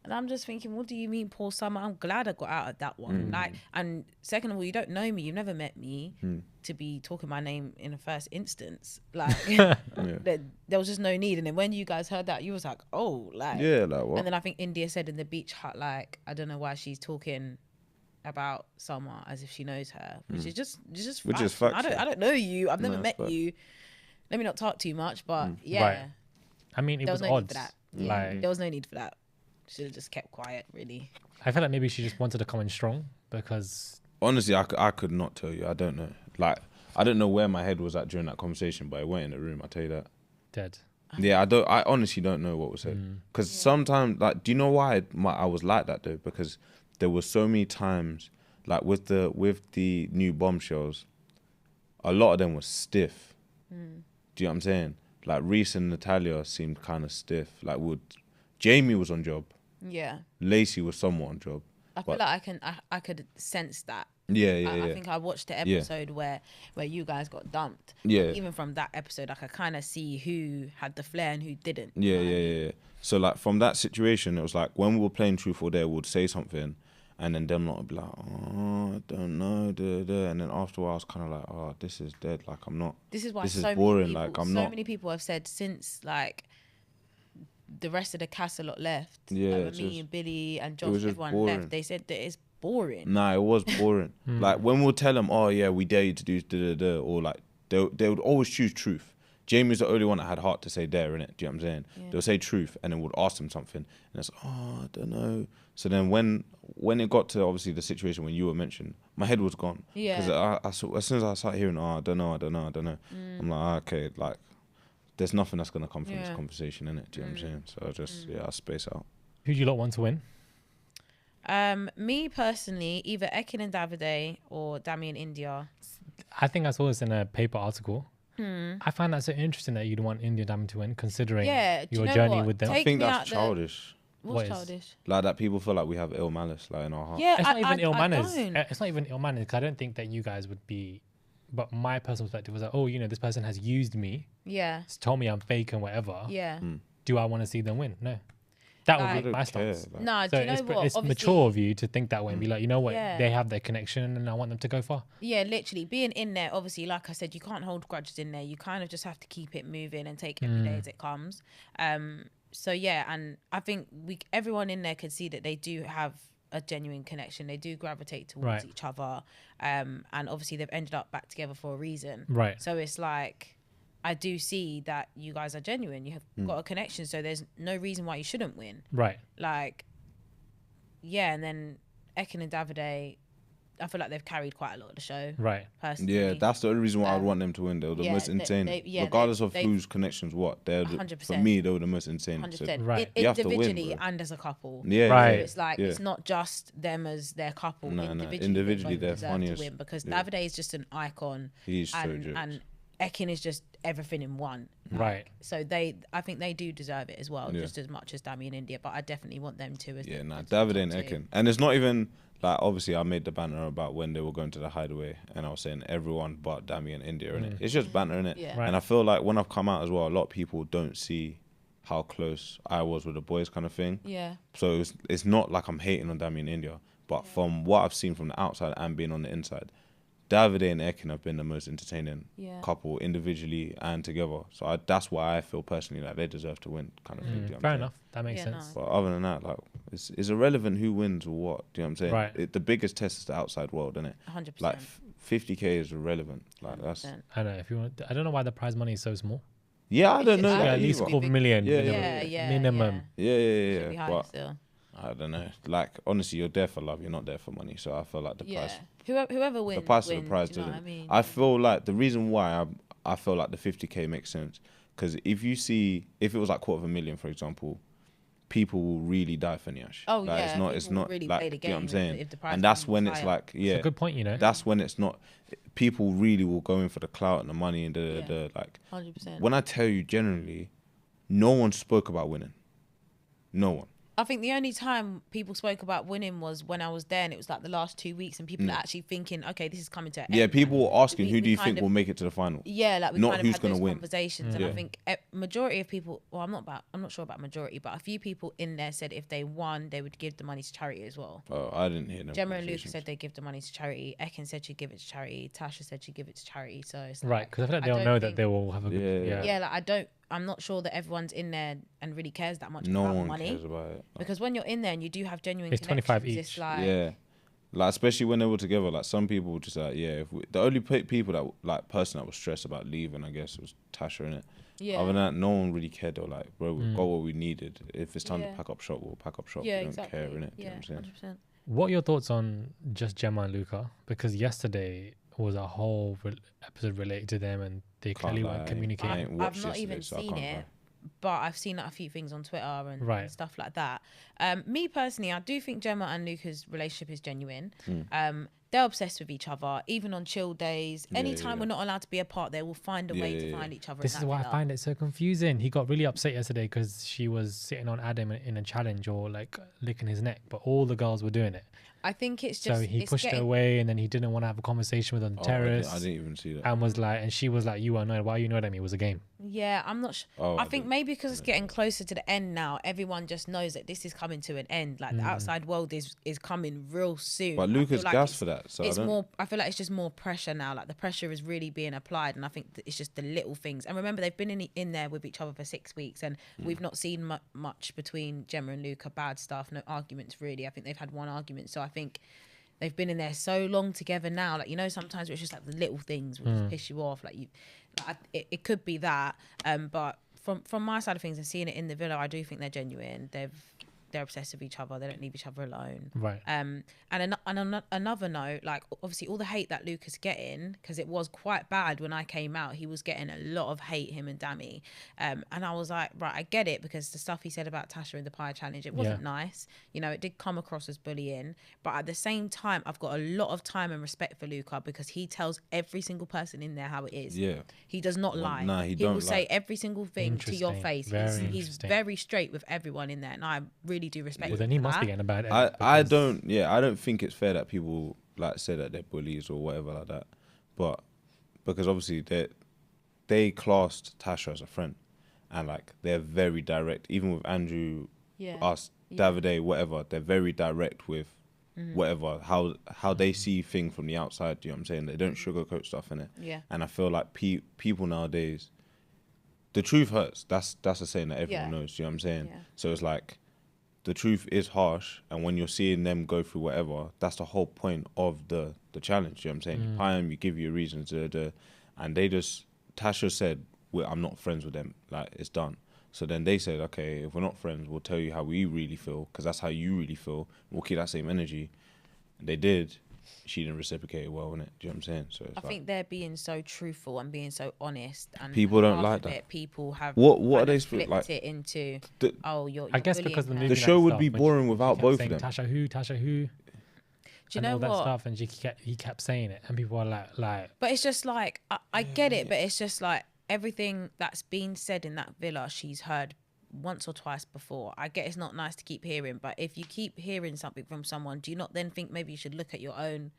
And I'm just thinking, what do you mean, poor Summer? I'm glad I got out of that one. Like, and second of all, you don't know me, you've never met me to be talking my name in the first instance. Like, there was just no need. And then when you guys heard that, you was like, oh, like, Yeah, like what? And then I think India said in the beach hut, like, I don't know why she's talking about Summer as if she knows her, which is just Which is facts. facts, I don't know you. I've never No, met facts. you. Let me not talk too much, but yeah, Right. I mean, it there was was no need odd. for that. Like, There was no need for that. Should have just kept quiet, really. I feel like maybe she just wanted to come in strong because Honestly, I could not tell you. I don't know. Like, I don't know where my head was at during that conversation, but it went in the room. I tell you that. dead. Yeah, I honestly don't know what was said. Because sometimes, like, do you know why I was like that though? Because there were so many times, like with the new bombshells, a lot of them were stiff. Do you know what I'm saying? Like Reese and Natalia seemed kind of stiff. Like Jamie was on job. Yeah, Lacey was somewhat on job. I feel like I could sense that. Yeah. I think I watched the episode where you guys got dumped. Yeah. Even from that episode, I could kind of see who had the flair and who didn't. Yeah. So like from that situation, it was like when we were playing Truth or Dare, we'd say something, and then them lot would be like, oh, I don't know, and then after a while, I was kind of like, oh, this is dead. Like I'm not. This is why This is so boring, many people, like, I'm not- many people have said since like the rest of the cast a lot left. Yeah, Like, me and Billy and Josh, just everyone boring. left. They said that it's boring. Nah, it was boring. Like when we'll tell them, oh yeah, we dare you to do da-da-da, or like they would always choose truth. Jamie's the only one that had heart to say dare, innit? Do you know what I'm saying? Yeah. They'll say truth and then we'll ask them something and it's oh, I don't know. So then when it got to obviously the situation when you were mentioned, my head was gone. Yeah. Because I saw, as soon as I started hearing, oh, I don't know. I'm like, okay, like there's nothing that's gonna come from this conversation, innit? Do you know what I'm saying? So I just I space out. Who do you lot want to win? Me personally, either Ekin and Davide or Damien India. I think I saw this in a paper article. I find that so interesting that you'd want India Diamond to win, considering Yeah, do your you know journey what? with them. I Take think me that's out the- childish. What's What is? childish? Like that people feel like we have ill malice, like in our heart. Yeah, It's not even ill I manners. don't. It's not even ill manners. 'Cause I don't think that you guys would be. But my personal perspective was like, oh, you know, this person has used me, Yeah, told me I'm fake and whatever. yeah. Do I want to see them win? No. That would I be don't my care. stance. Like, No, So do you know it's, what? it's Obviously- mature of you to think that way and be like, you know what, Yeah. they have their connection and I want them to go far. Yeah, literally being in there, obviously, like I said, you can't hold grudges in there. You kind of just have to keep it moving and take every day as it comes. So yeah, and I think everyone in there could see that they do have a genuine connection. They do gravitate towards Right. each other. And obviously they've ended up back together for a reason. Right. So it's like, I do see that you guys are genuine. You have got a connection. So there's no reason why you shouldn't win. Right. Like, yeah, and then Ekin and Davide, I feel like they've carried quite a lot of the show. Right. Personally. yeah, that's the only reason why I'd want them to win. They were the yeah, most they- insane. they- Regardless of they- whose connections what. They're for 100%. me, they were the most insane. 100%. So, Right. You have to win, Individually bro. and as a couple. yeah, Right. So it's like, yeah. it's not just them as their couple. No, no. Individually, Individually, they they're both deserve funniest. to win because Yeah. Davide is just an icon. He's so and, jokes. and Ekin is just everything in one. Right. So I think they do deserve it as well, just as much as Dami and India. But I definitely want them to. As Yeah, nah, as David top and two. Ekin. And it's not even, like, obviously I made the banner about when they were going to the hideaway and I was saying everyone but Dami and India, innit? It's just banter, innit? Yeah. Right. And I feel like when I've come out as well, a lot of people don't see how close I was with the boys kind of thing. Yeah. So it's not like I'm hating on Dami and India, but from what I've seen from the outside and being on the inside, Davide and Ekin have been the most entertaining Yeah. couple individually and together. So that's why I feel personally like they deserve to win, kind of thing. Do you know what I'm Fair saying? enough. That makes Yeah, sense. But other than that, like it's irrelevant who wins or what. Do you know what I'm saying? Right. The biggest test is the outside world, isn't it? 100%. Like 50k is irrelevant. Like that's 100%. I don't know if you want. I don't know why the prize money is so small. yeah. I don't know Yeah, that Yeah, at least either. quarter million. Yeah, minimum. Yeah, yeah. Minimum. Yeah, Should be higher But still. I don't know. Like honestly, you're there for love. You're not there for money. So I feel like the Yeah. price. Whoever wins, The price wins, of the prize do you know doesn't. what I mean? I feel like the reason why I feel like the 50k makes sense because if it was like $250,000 for example, people will really die for Nyash. Oh, like, yeah, it's not. It's people will not really like play the you know what I'm game saying. if the price And that's was when it's higher. like yeah. It's a good point, you know. That's when it's not. People really will go in for the clout and the money and the like. 100%. When I tell you, generally, no one spoke about winning. No one. I think the only time people spoke about winning was when I was there, and it was like the last 2 weeks, and people are actually thinking, okay, this is coming to an Yeah, end. people were asking, We- who we do you kind think of- will make it to the final? Yeah, like we Not kind of who's had gonna those win. conversations, and Yeah. I think majority of people. Well, I'm not sure about majority, but a few people in there said if they won, they would give the money to charity as well. Oh, I didn't hear them. Gemma and Luca conversations. said they give the money to charity. Ekin said she'd give it to charity. Tasha said she'd give it to charity. So it's Right, like, because I feel like they all don't know think- that they will have a good. Yeah. Yeah, like I'm not sure that everyone's in there and really cares that much No about one money. cares about it. Because when you're in there and you do have genuine It's 25 connections, it's each. like Yeah, like especially when they were together. Like some people were just like, yeah. The only people that like person that was stressed about leaving, I guess, was Tasha in it. yeah, Other than that, no one really cared. They were like, bro, we've got what we needed. If it's time Yeah. to pack up shop, we'll pack up shop. yeah, we don't exactly. care, innit? Do you know Yeah, what I'm saying? 100%. What are your thoughts on just Gemma and Luca? Because yesterday was a whole episode related to them, and they clearly lie, weren't I communicating. ain't I've watched not even yesterday, so I seen can't it, lie. but I've seen like, a few things on Twitter and, Right. and stuff like that. Me personally, I do think Gemma and Luca's relationship is genuine. They're obsessed with each other, even on chill days. Anytime yeah. we're not allowed to be apart, they will find a way to find each other. This in is that why I villa. find it so confusing. He got really upset yesterday because she was sitting on Adam in a challenge or like licking his neck, but all the girls were doing it. I think it's just. So he pushed her away, and then he didn't want to have a conversation with her on the terrace. I didn't even see that. And was like, and she was like, "You are annoyed. Why are you annoyed at me? It was a game." Yeah, I'm not sure. Oh, I think maybe because it's getting closer to the end now, everyone just knows that this is coming to an end. Like the outside world is coming real soon. But Luca's like gassed for that. So it's more. I feel like it's just more pressure now. Like the pressure is really being applied, and I think that it's just the little things. And remember, they've been in there with each other for 6 weeks, and we've not seen much between Gemma and Luca. Bad stuff, no arguments really. I think they've had one argument. So I think they've been in there so long together now. Like, you know, sometimes it's just like the little things will just piss you off. Like it could be that. But from my side of things and seeing it in the villa, I do think they're genuine. They're obsessed with each other. They don't leave each other alone. Right. And another note, like obviously all the hate that Luca's getting, because it was quite bad when I came out. He was getting a lot of hate, him and Dami. And I was like, right, I get it, because the stuff he said about Tasha in the pie challenge, it wasn't nice. You know, it did come across as bullying. But at the same time, I've got a lot of time and respect for Luca, because he tells every single person in there how it is. Yeah. He does not lie. Nah, he will don't say lie. every single thing to your face. He's very straight with everyone in there, and I really do respect. Well, then he must be getting a bad. I don't think it's fair that people like say that they're bullies or whatever like that, but because obviously they classed Tasha as a friend, and like they're very direct. Even with Andrew, us, Davide, whatever, they're very direct with whatever how they see things from the outside. You know what I'm saying? They don't sugarcoat stuff in it. Yeah. And I feel like people nowadays, the truth hurts. That's a saying that everyone knows. You know what I'm saying? Yeah. So it's like, the truth is harsh, and when you're seeing them go through whatever, that's the whole point of the challenge. You know what I'm saying? You pie them, you give you a reason and they just, Tasha said, I'm not friends with them, like it's done. So then they said, okay, if we're not friends, we'll tell you how we really feel, because that's how you really feel. We'll keep that same energy. And they did. She didn't reciprocate it well, innit? Do you know what I'm saying? So I think they're being so truthful and being so honest, and people don't like that. People have what are they flipped like it into? You're I guess because the movie, the show would be boring without both of them. Tasha who? Do you know all what? That stuff, and he kept saying it, and people are like. But it's just like I get it, but it's just like everything that's been said in that villa, she's heard once or twice before. I get it's not nice to keep hearing, but if you keep hearing something from someone, do you not then think maybe you should look at your own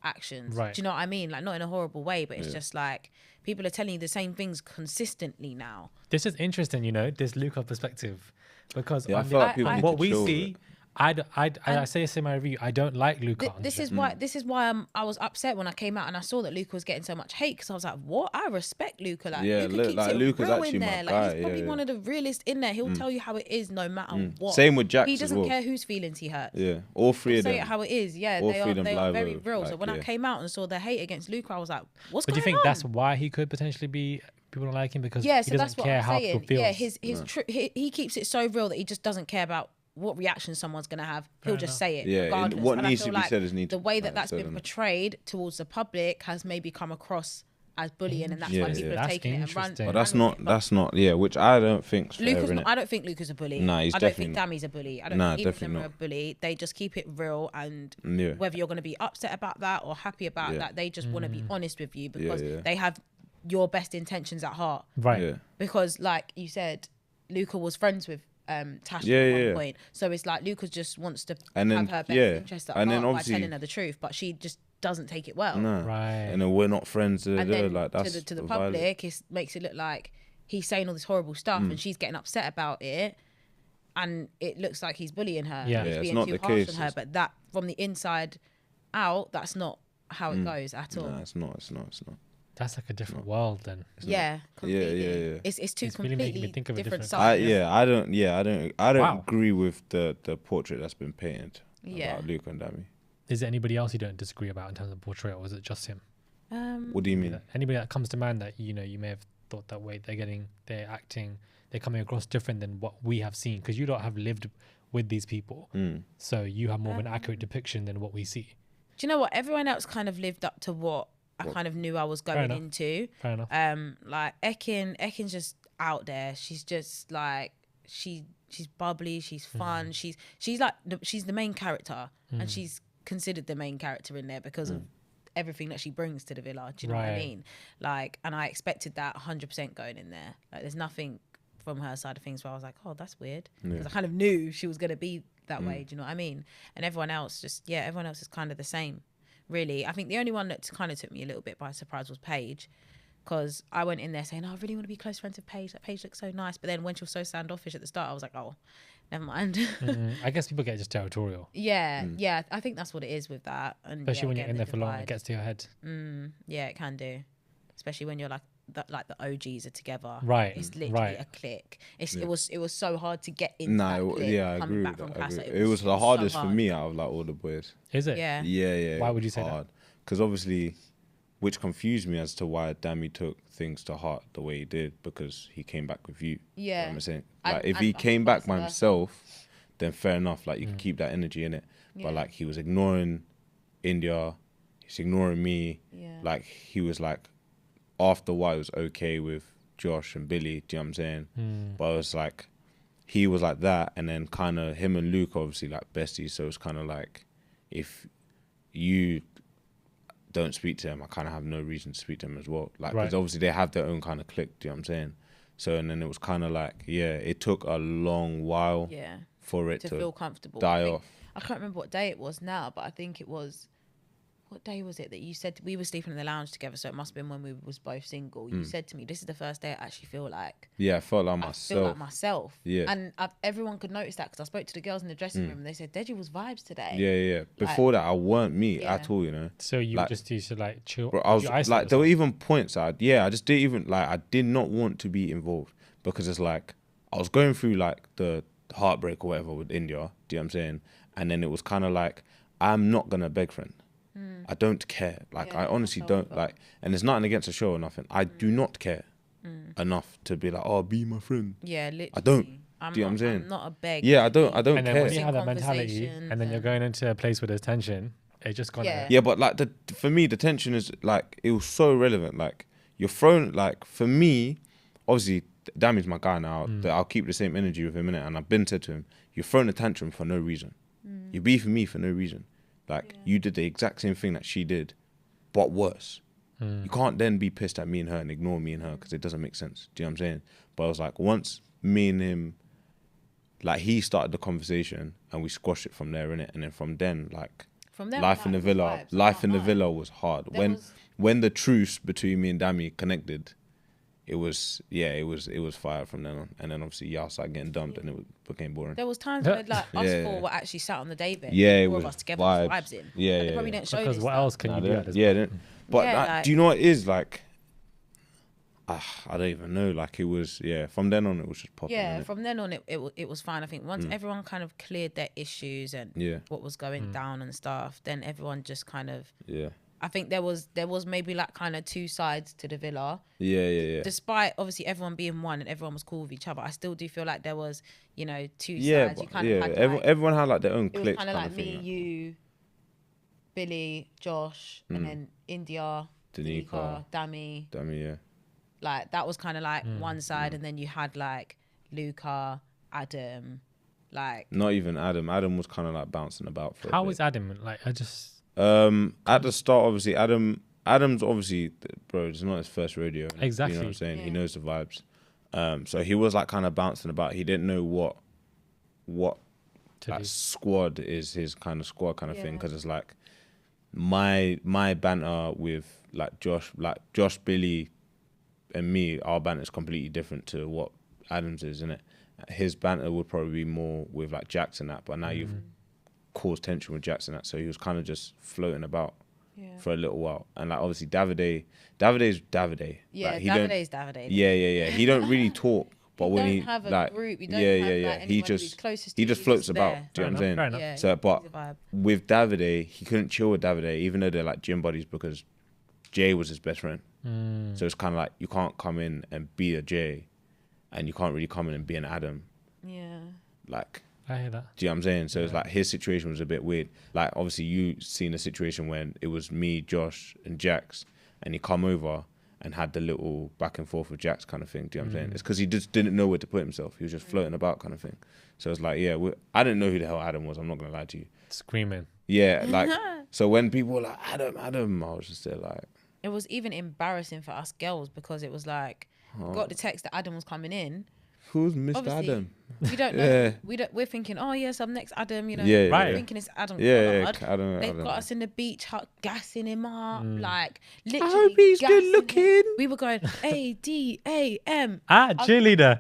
actions? Right. Do you know what I mean? Like, not in a horrible way, but it's just like people are telling you the same things consistently now. This is interesting, you know, this Luca perspective, because I feel like people need what to we chill see. with it. I say this in my review. I don't like Luca. This is why I was upset when I came out and I saw that Luca was getting so much hate, because I was like, what? I respect Luca. Like, Yeah, Luca keeps it Luca's real actually in my there. guy. Like, he's probably one of the realest in there. He'll tell you how it is no matter what. Same with Jax He as doesn't well. care whose feelings he hurts. Yeah, all three of them. Say it how it is. Yeah, All they three of them are live very with, real. like, So when I came out and saw the hate against Luca, I was like, what's But do going you think on? that's why he could potentially be people don't like him, because Yeah, he so doesn't that's what care I'm how saying. people feel? Yeah, he keeps it so real that he just doesn't care about what reaction someone's going to have. He'll just say it. Yeah, regardless. what And I needs feel to be like said is needed. The way that that's Said, been innit? portrayed towards the public has maybe come across as bullying, and that's Yeah, why people yeah. have That's taken it and run. interesting. But run that's with it. not. Yeah, which I don't think's fair, Luca's innit? not, I don't think Luca's a bully. Nah, he's I don't definitely think Dami's a bully. I don't Nah, think either of them definitely are a not. bully. They just keep it real, and Yeah. whether you're going to be upset about that or happy about Yeah. that, they just want to be honest with you, because yeah. they have your best intentions at heart. Right. Yeah. Because like you said, Luca was friends with Tasha Yeah, at one yeah. point. So it's like Luca just wants to And then, have her best yeah. interest at And then heart by obviously- telling her the truth, but she just doesn't take it well. Nah. Right. And then we're not friends. And then like that's to the violent. public, it makes it look like he's saying all this horrible stuff and she's getting upset about it, and it looks like he's bullying her. Yeah. and he's Yeah, it's being not too the harsh case. on her. But that, from the inside out, that's not how it goes at all. Nah, it's not. That's like a different world then. Yeah, completely. yeah. It's two It's really making me completely think of a different different- sides. I don't Wow. agree with the portrait that's been painted Yeah. about Luca and Dami. Is there anybody else you don't disagree about in terms of portrayal, or is it just him? What do you mean? Anybody that comes to mind that you may have thought that way, they're acting, they're coming across different than what we have seen, because you don't have lived with these people, so you have more of an accurate depiction than what we see. Do you know what? Everyone else kind of lived up to what I kind of knew I was going enough. into. Fair enough. Like Ekin's just out there. She's just like she's bubbly. She's fun. She's like she's the main character, and she's considered the main character in there because of everything that she brings to the villa. Do you know what I Right. mean? Like, and I expected that 100% going in there. Like, there's nothing from her side of things where I was like, oh, that's weird, because I kind of knew she was gonna be that way. Do you know what I mean? And everyone else everyone else is kind of the same, really. I think the only one that kind of took me a little bit by surprise was Paige, because I went in there saying, oh, I really want to be close friends with Paige. That Paige looks so nice. But then when she was so standoffish at the start, I was like, oh, never mind. I guess people get just territorial. Yeah, I think that's what it is with that. And especially when you're in there for long, it gets to your head. Yeah, it can do. Especially when you're like the OGs are together. Right. It's literally a clique. It was so hard to get into that clique. Yeah, I agree with that. It was the hardest for me out of like all the boys. Is it? Yeah. Yeah. Why would you say that? Because obviously, which confused me as to why Dami took things to heart the way he did, because he came back with you. Yeah. You know what I'm saying? Like, if he came back by himself, then fair enough. Like, you can keep that energy in it. Yeah. But like, he was ignoring India. He's ignoring me. Yeah. Like, he was like, after a while, it was okay with Josh and Billy. Do you know what I'm saying? But it was like, he was like that. And then kind of him and Luke, obviously, like besties. So it's kind of like, if you don't speak to them, I kind of have no reason to speak to them as well. Like, because obviously they have their own kind of clique, do you know what I'm saying? So, and then it was kind of like, it took a long while for it to feel comfortable. Die off. I can't remember what day it was now, but I think it was, what day was it that you said we were sleeping in the lounge together? So it must have been when we was both single. You said to me, this is the first day I actually feel like. Yeah, I felt like myself. Yeah. And everyone could notice that, because I spoke to the girls in the dressing room and they said, Deji was vibes today. Yeah. Before that, I weren't me at all, you know. So you like, just used to like chill. Bro, I was like, there were even points I just didn't even like. I did not want to be involved, because it's like I was going through like the heartbreak or whatever with India. Do you know what I'm saying? And then it was kind of like, I'm not gonna beg friend. I don't care. Like, I honestly don't like, and it's nothing against the show or nothing. I do not care enough to be like, oh, be my friend. Yeah, literally. I don't. Do you know what I'm saying? I'm not a beg. Yeah, I don't and then care. when you have that mentality, and then you're going into a place where there's tension, it just gonna. Yeah, but like for me, the tension is like, it was so relevant. Like, you're thrown, like, for me, obviously, Dami's my guy now. I'll keep the same energy with him in it, and I've been said to him, you're throwing a tantrum for no reason. You're beefing me for no reason. Like, you did the exact same thing that she did, but worse. You can't then be pissed at me and her and ignore me and her, because it doesn't make sense. Do you know what I'm saying? But I was like, once me and him, like, he started the conversation and we squashed it from there, innit? And then from then, like, life in the villa was hard. When the truce between me and Dami connected, it was fire from then on. And then obviously y'all started getting dumped and it became boring. There was times where like us four were actually sat on the daybed. Yeah, it four was of us together, vibes in. Yeah, and they probably didn't show because this what stuff. else can you do at this point? But Yeah, like, like, do you know what it is like? I don't even know. Like, it was from then on it was just popping. Yeah, from then on it was fine. I think once everyone kind of cleared their issues and what was going down and stuff, then everyone just kind of I think there was maybe like kind of two sides to the villa. Yeah. Despite obviously everyone being one and everyone was cool with each other, I still do feel like there was, two sides. You kind of had everyone had like their own it cliques. was kind of like me, you, Billy, Josh, and then India, Danica, Dami, yeah. Like, that was kind of like one side, and then you had like Luca, Adam, like. Not even Adam. Adam was kind of like bouncing about for. How was Adam? Like, I just. At the start, obviously, Adam's obviously, bro, it's not his first rodeo. Exactly. You know what I'm saying? Yeah. He knows the vibes. So he was like kind of bouncing about. He didn't know what like, squad is his kind of squad kind of thing, because it's like my banter with like Josh, Billy, and me. Our banter is completely different to what Adam's is, innit? His banter would probably be more with like Jackson that, but now you've caused tension with Jackson that, so he was kind of just floating about for a little while. And like obviously Davide's Davide. Yeah, like, Davide's Davide. Yeah. He don't really talk, but when he have a like group, you don't have like he just floats about. Do you know what I'm saying? Yeah, so, but with Davide, he couldn't chill with Davide, even though they're like gym buddies, because Jay was his best friend. So it's kind of like you can't come in and be a Jay, and you can't really come in and be an Adam. Yeah. Like. I hear that. Do you know what I'm saying? So it's like his situation was a bit weird. Like, obviously you seen a situation when it was me, Josh, and Jax, and he come over and had the little back and forth with Jax kind of thing. Do you know what I'm saying? It's because he just didn't know where to put himself. He was just floating about kind of thing. So it's like, I didn't know who the hell Adam was. I'm not gonna lie to you. Screaming. Yeah, like so when people were like Adam, I was just there like. It was even embarrassing for us girls, because it was like got the text that Adam was coming in. Who's Mr. Obviously, Adam? we don't know. Yeah. We're thinking, oh yes, I'm next Adam. You know, Yeah, Right. we're thinking it's Adam. Yeah, Collard. They've Adam. got us in the beach hut, gassing him up, like I literally. hope he's gassing good him. looking. We were going ADAM, cheerleader.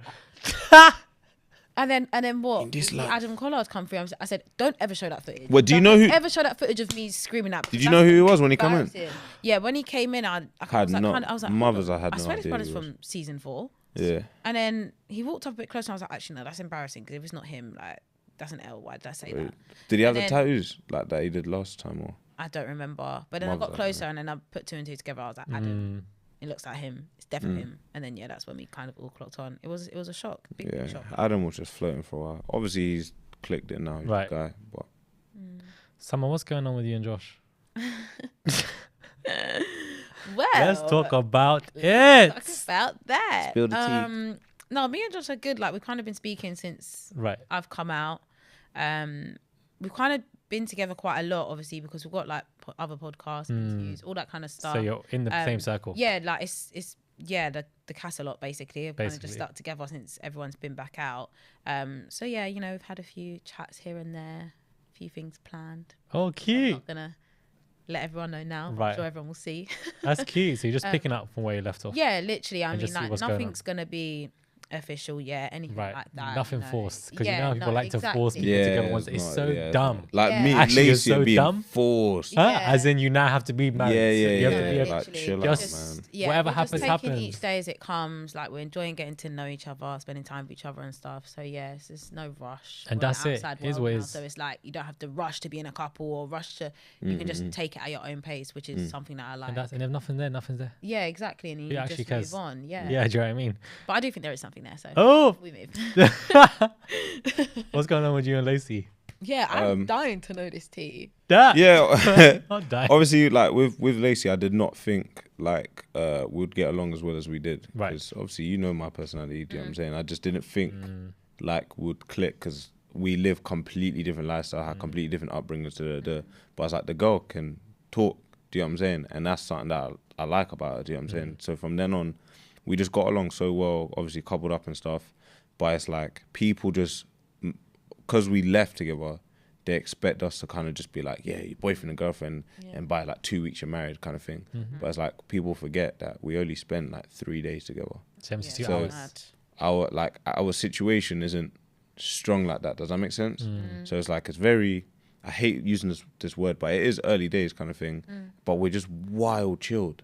and then what? this The life. Adam Collard come through. I said, don't ever show that footage. What, do you Don't know who- Ever show that footage of me screaming at? Did you know who he was when he come in? Embarrassing. Yeah, when he came in, I Had was like, no- I was like, mothers, hold on. I had no swear this idea brother's who he from season 4. Yeah. And then he walked up a bit closer. And I was like, actually, no, that's embarrassing because if it's not him, like, that's an L. Why did I say Wait. that? Did he have And the then- tattoos like that he did last time or? I don't remember. But then I Mothers, got I closer and then I put 2 and 2 together. I was like, Adam, it looks like him. It's definitely him. And then, yeah, that's when we kind of all clocked on. It was a shock. Big Yeah. shock. Adam was just floating for a while. Obviously he's clicked it now. He's Right. the guy, but Summer, what's going on with you and Josh? Well, Let's talk about it. talk about that. Spill the tea. No, me and Josh are good. Like, we've kind of been speaking since Right. I've come out. We've kind of been together quite a lot, obviously, because we've got like other podcasts, interviews, all that kind of stuff. So you're in the same circle. Yeah, like it's the cast a lot basically. We've kind of just Basically. stuck together since everyone's been back out. So yeah, you know, we've had a few chats here and there, a few things planned. Oh, I'm cute. not gonna let everyone know now. Right. I'm sure everyone will see. That's cute. So you're just picking up from where you left off. Yeah, literally. I And mean, just see like what's going on. nothing's gonna be official yet, anything Right. like that. Nothing you know. forced. Because Yeah, you know how people no, like to force people yeah, together once. It's not- so yeah, dumb. Like Yeah. me, Actually, Lacey you're so are being dumb. forced. Huh? Yeah. As in you now have to be married. Yeah, So yeah, you have to yeah. be a- Like, literally, chill out, Just- man. Yeah, Whatever we're just happens, taking happens. each day as it comes. Like, we're enjoying getting to know each other, spending time with each other and stuff. So yeah, there's no rush. And We're in that's the it. outside Is world what now, is. so it's like you don't have to rush to be in a couple or rush to. You can just take it at your own pace, which is something that I like. And if nothing there, nothing's there. Yeah, exactly. And you It actually just cares. move on. Yeah. Yeah, do you know what I mean? But I do think there is something there. So Oh, we move. what's going on with you and Lacey? Yeah, I'm dying to know this tea. That. Yeah. I'll die. Obviously, like with Lacey, I did not think like we'd get along as well as we did. Right. Because obviously, you know my personality. Do you know what I'm saying? I just didn't think like we'd click because we live completely different lifestyle, had completely different upbringings. But I was like, the girl can talk. Do you know what I'm saying? And that's something that I like about her. Do you know what I'm saying? So from then on, we just got along so well. Obviously, coupled up and stuff. But it's like people just because we left together, they expect us to kind of just be like, yeah, your boyfriend and girlfriend, and by like 2 weeks you're married kind of thing. But it's like people forget that we only spent like 3 days together. 72 So- hours. Our situation isn't strong like that. Does that make sense? So it's like it's very. I hate using this word, but it is early days kind of thing. But we're just wild chilled.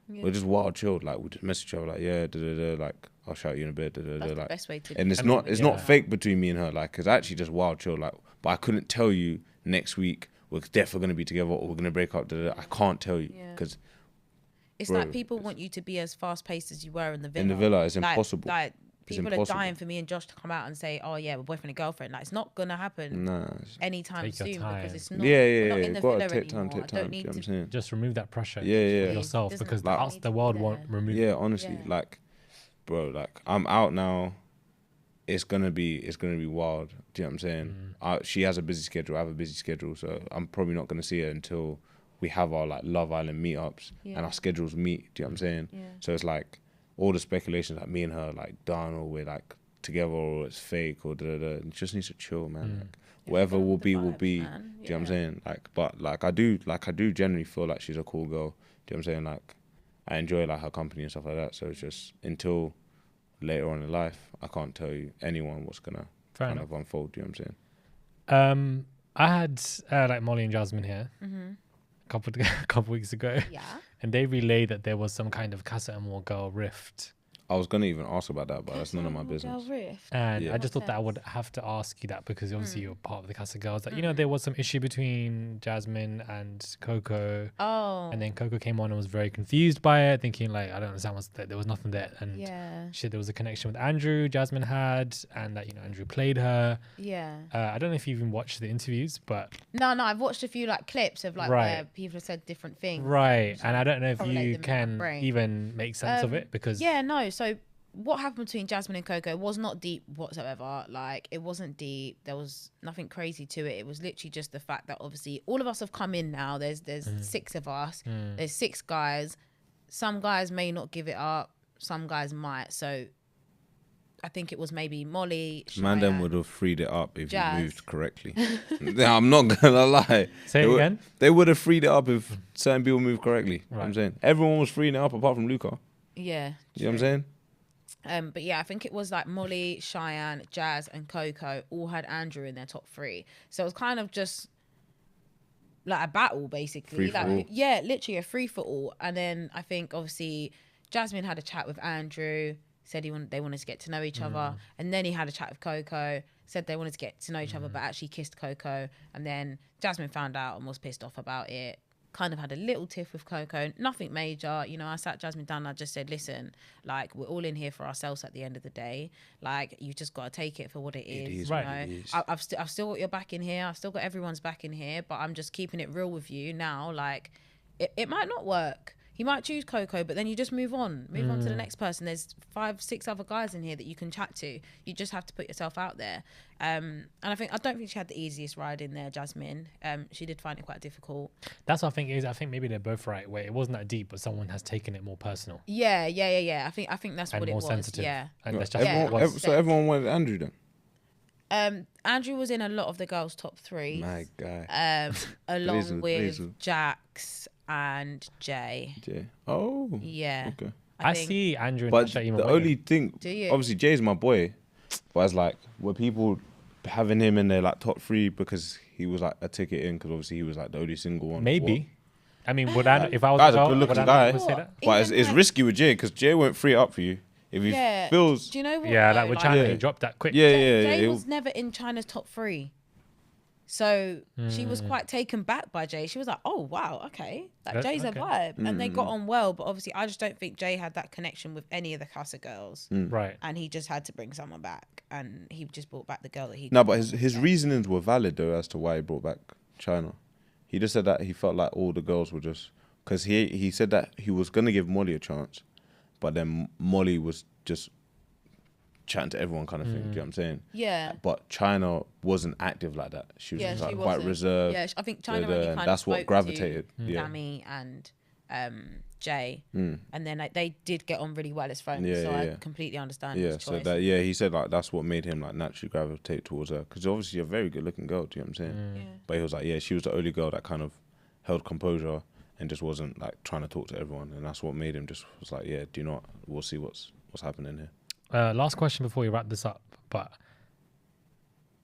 Yeah. We're just wild chilled. Like we just message each other like, yeah, da, da, da, like I'll shout you in a bit. Da, da, da, That's the like. best way to. And it's not fake between me and her. Like it's actually just wild chill. Like, but I couldn't tell you next week we're definitely gonna be together or we're gonna break up. Da, da, da. I can't tell you Yeah. because It's bro, like people want you to be as fast paced as you were in the villa. in the villa it's Like- impossible. Like It's people impossible. are dying for me and Josh to come out and say, "Oh yeah, we're boyfriend and girlfriend." Like it's not gonna happen Nah. it's- anytime Take your soon time. because it's not. Yeah, we're yeah, not yeah. in the Gotta villa take time, anymore. take I time. don't Do you need know what I'm to. saying? Just remove that pressure. Yeah, yeah. for yourself Doesn't because Like- the need the to be world won't there. remove Yeah, it. honestly, Yeah. like, bro, like I'm out now. It's gonna be wild. Do you know what I'm saying? She has a busy schedule. I have a busy schedule, so I'm probably not gonna see her until we have our like Love Island meetups and Yeah. our schedules meet. Do you know what I'm saying? Yeah. So it's like all the speculations that me and her like done or we're like together or it's fake or da da da. It just needs to chill, man. Like, whatever go will with the be, will vibes, be. man. Do you know what I'm Yeah. saying? Like, but like I do generally feel like she's a cool girl. Do you know what I'm saying? Like, I enjoy like her company and stuff like that. So it's just until later on in life, I can't tell you anyone what's gonna Fair kind enough. of unfold. Do you know what I'm saying? I had like Molly and Jasmine here a couple weeks ago, Yeah. and they relayed that there was some kind of Casa Amor girl rift. I was gonna even ask about that, but that's none of my business. And Yeah. I just thought that I would Nonsense. have to ask you that because obviously you're part of the Casa Girls. That you Mm. know there was some issue between Jasmine and Coco, Oh. and then Coco came on and was very confused by it, thinking like I don't understand what's there. There was nothing there, and Yeah. she said there was a connection with Andrew. Jasmine had, and that Andrew played her. Yeah. I don't know if you even watched the interviews, but No, I've watched a few like clips of like Right. where people have said different things. right, and I don't know if correlate you them in my can brain. even make sense of it because Yeah, no. So what happened between Jasmine and Coco was not deep whatsoever. Like it wasn't deep. There was nothing crazy to it. It was literally just the fact that obviously all of us have come in now. There's 6 of us. There's 6 guys. Some guys may not give it up. Some guys might. So I think it was maybe Molly, Man, them Cheyenne. would have freed it up if Jazz. you moved correctly. Yeah, I'm not gonna lie. Say it again. They would have freed it up if certain people moved correctly. You know what I'm Right. saying everyone was freeing it up apart from Luca. Yeah. You know what I'm saying? But yeah, I think it was like Molly, Cheyenne, Jazz, and Coco all had Andrew in their top 3. So it was kind of just like a battle, basically. Free for all. Yeah, literally a free for all. And then I think obviously Jasmine had a chat with Andrew, said they wanted to get to know each other, and then he had a chat with Coco, said they wanted to get to know each other, but actually kissed Coco, and then Jasmine found out and was pissed off about it. Kind of had a little tiff with Coco, nothing major. You know, I sat Jasmine down and I just said, listen, like, we're all in here for ourselves at the end of the day. Like, you just got to take it for what it is. right. You know? I've still got your back in here. I've still got everyone's back in here, but I'm just keeping it real with you now. Like, it might not work. He might choose Coco, but then you just move on to the next person. There's 5, 6 other guys in here that you can chat to. You just have to put yourself out there. And I don't think she had the easiest ride in there, Jasmine. She did find it quite difficult. That's what I think. I think maybe they're both right. Where it wasn't that deep, but someone has taken it more personal. Yeah. I think that's and what it more was. sensitive. Yeah. And that's So everyone wanted Andrew then. Andrew was in a lot of the girls' top 3. My guy. Along with Jax and Jay. Oh. Yeah. Okay. I see Andrew and But Dasha even the winning. only thing, Do you? obviously Jay's my boy, but it's like, were people having him in their like top 3 because he was like a ticket in? Because obviously he was like the only single one. Maybe. I mean, would I? If I was Guy's a a girl, good-looking would I guy. say that? But it's Even risky with Jay because Jay won't free it up for you if he feels. Do you know what? Yeah, though? like with China, Yeah. he dropped that quick. Jay Yeah. was never in China's top 3. So she was quite taken back by Jay. She was like, oh, wow, okay. Like, Jay's a vibe. And they got on well. But obviously, I just don't think Jay had that connection with any of the Casa girls. Right. And he just had to bring someone back. And he just brought back the girl that he... No, but his reasonings were valid though as to why he brought back China. He just said that he felt like all the girls were just because he said that he was gonna give Molly a chance, but then Molly was just chatting to everyone kind of thing. Do you know what I'm saying? Yeah. But China wasn't active like that. She was just, like, quite reserved. Yeah, I think China only kind that's of what spoke gravitated. to Yeah. Dami and Jay, and then they did get on really well as friends. So I completely understand. Yeah, his so choice. that he said like that's what made him like naturally gravitate towards her because obviously a very good looking girl. Do you know what I'm saying? Yeah. But he was like, yeah, she was the only girl that kind of held composure and just wasn't like trying to talk to everyone, and that's what made him just was like, yeah, do you know what? We'll see what's happening here. Last question before we wrap this up. But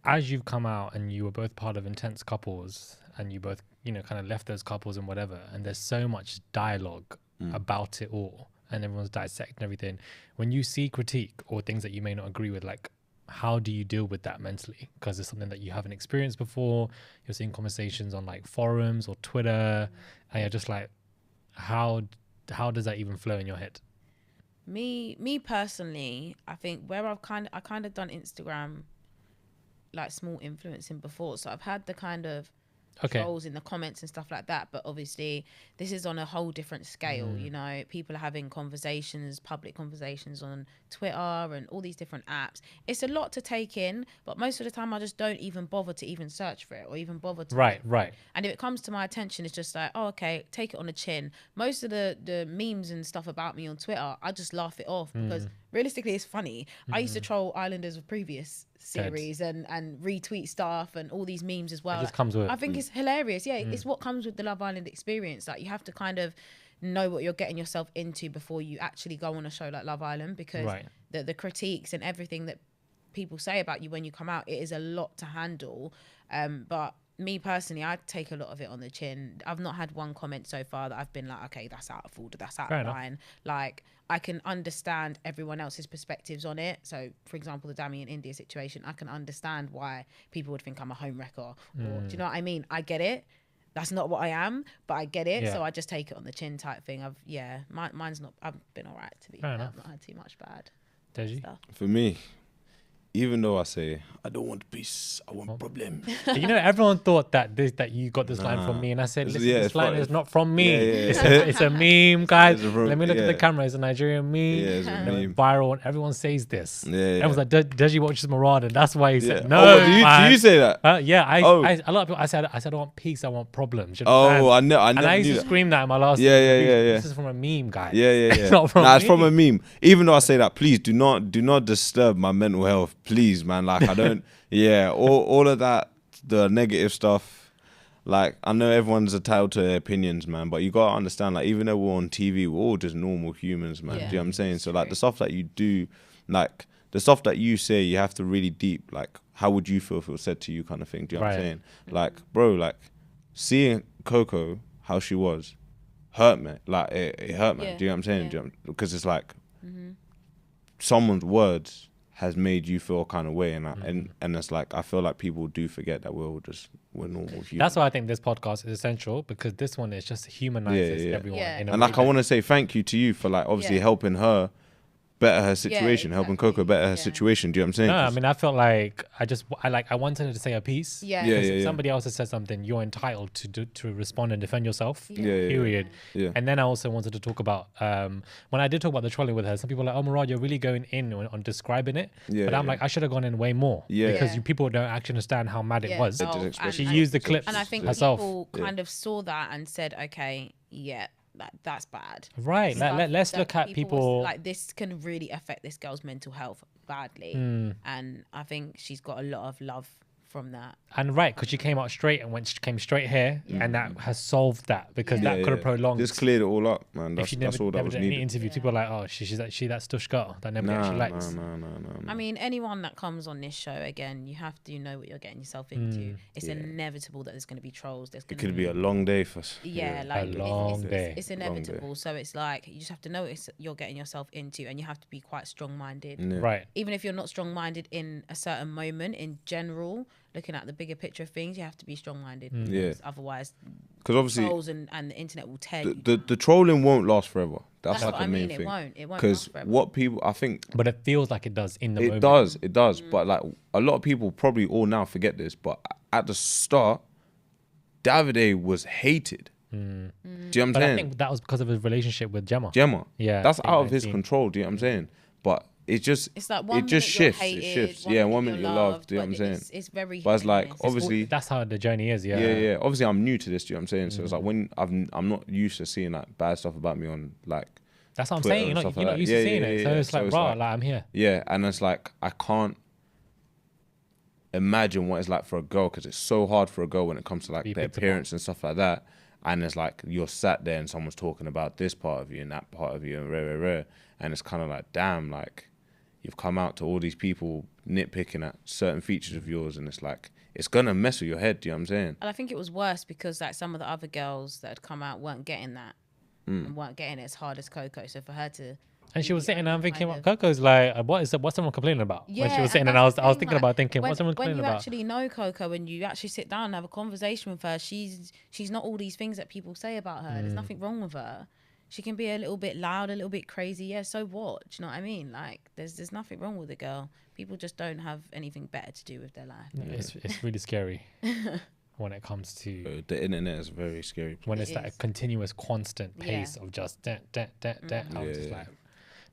as you've come out and you were both part of intense couples and you both, kind of left those couples and whatever, and there's so much dialogue about it all and everyone's dissecting everything. When you see critique or things that you may not agree with, like, how do you deal with that mentally? Because it's something that you haven't experienced before. You're seeing conversations on like forums or Twitter, and you're just like, how does that even flow in your head? Me personally, I think where I kind of done Instagram like small influencing before, so I've had the kind of trolls in the comments and stuff like that, but obviously this is on a whole different scale. People are having conversations, public conversations on Twitter and all these different apps. It's a lot to take in, but most of the time I just don't even bother to even search for it or even bother to right and if it comes to my attention, it's just like, oh, okay, take it on the chin. Most of the memes and stuff about me on Twitter, I just laugh it off because realistically it's funny. I used to troll Islanders of previous series and retweet stuff and all these memes as well. It just comes with it. I think it's hilarious. Yeah, it's what comes with the Love Island experience. Like, you have to kind of know what you're getting yourself into before you actually go on a show like Love Island, because the critiques and everything that people say about you when you come out, it is a lot to handle. But me personally, I take a lot of it on the chin. I've not had one comment so far that I've been like, okay, that's out of order, that's out of line. Like, I can understand everyone else's perspectives on it. So, for example, the Dami and India situation, I can understand why people would think I'm a home wrecker. Or, do you know what I mean? I get it. That's not what I am, but I get it. So I just take it on the chin type thing. Mine's not, I've been all right, to be fair. I've not had too much bad Deji? stuff. For me, even though I say I don't want peace, I want problem. You know, everyone thought that you got this line from me, and I said, listen, this line is not from me. It's a meme, guys. Let me look at the camera. It's a Nigerian meme. It's a meme. Viral, and everyone says this. Everyone's like, Deji watches Murad, and that's why he said no. Oh, do you say that? Yeah, a lot of people. I said I want peace. I want problems. You know I know. And I used to scream that in my last. Yeah. This is from a meme, guys. Yeah. It's not from it's from a meme. Even though I say that, please do not disturb my mental health, please, man. Like I don't. all of that, the negative stuff. Like I know everyone's entitled to their opinions, man, but you gotta understand, like even though we're on TV, we're all just normal humans, man. Do you know what I'm saying? So like the stuff that you do, like the stuff that you say, you have to really deep. Like how would you feel if it was said to you, kind of thing? Do you know what I'm saying? Like bro, like seeing Coco how she was hurt me. Like it hurt me. Do you know what I'm saying? Because it's like someone's words has made you feel kind of way, and it's like I feel like people do forget that we're normal humans. That's why I think this podcast is essential, because this one is just humanizes everyone. And like I want to say thank you to you for like obviously helping her better her situation, helping Coco better her situation. Do you know what I'm saying? No, I mean I felt like I wanted her to say a piece. If somebody else has said something, you're entitled to respond and defend yourself. Period. And then I also wanted to talk about when I did talk about the trolling with her, some people were like, oh Murad, you're really going in on describing it. But I'm like, I should have gone in way more. Because people don't actually understand how mad it was. She used the clips and I think herself. People kind of saw that and said, okay, that's bad. Right. Let's look at people like this can really affect this girl's mental health badly. And I think she's got a lot of love from that. And because she came out straight and came straight here, and that has solved that, because that could have prolonged. Just cleared it all up, man. That's all that was needed. Interview, people are like, oh, she that stush girl that nobody actually likes. No. I mean, anyone that comes on this show, again, you have to know what you're getting yourself into. It's inevitable that there's going to be trolls. It could be a long day for us. Like a long day. It's inevitable. So it's like you just have to know what you're getting yourself into, and you have to be quite strong-minded. Right. Even if you're not strong-minded in a certain moment, in general, looking at the bigger picture of things, you have to be strong-minded. Otherwise, because obviously trolls and the internet will tear you. The trolling won't last forever. That's like what the I mean. main thing. It won't Because last forever. what people, I think, but it feels like it does in the moment. It does. But like a lot of people probably all now forget this. But at the start, Davide was hated. Do you know what I'm saying? I think that was because of his relationship with Gemma. Yeah, that's out of his control. Do you know what I'm saying? But it's like it just shifts. Hated, it shifts. 1 minute you're loved. Do you know what I'm saying? It's very. But it's like obviously that's how the journey is. Yeah. Obviously, I'm new to this. Do you know what I'm saying? So it's like when I'm not used to seeing like bad stuff about me on like. That's what I'm Twitter saying. You're not like used to seeing it. So it's like, bro, I'm here. Yeah, and it's like I can't imagine what it's like for a girl, because it's so hard for a girl when it comes to like their appearance and stuff like that. And it's like you're sat there and someone's talking about this part of you and that part of you and rare. And it's kind of like, damn, like you've come out to all these people nitpicking at certain features of yours, and it's like it's gonna mess with your head. Do you know what I'm saying? And I think it was worse because like some of the other girls that had come out weren't getting that and weren't getting it as hard as Coco. So for her to. And she was sitting there and thinking, Coco's like, what's someone complaining about? Yeah, when she was sitting and I was thinking about thinking, what's someone complaining about? When you actually know Coco and you actually sit down and have a conversation with her, she's not all these things that people say about her. There's nothing wrong with her. She can be a little bit loud, a little bit crazy. Yeah, so what? Do you know what I mean? Like, there's nothing wrong with the girl. People just don't have anything better to do with their life. It's really scary when it comes to... the internet is a very scary place. When it's like a continuous, constant pace of just... I was just like...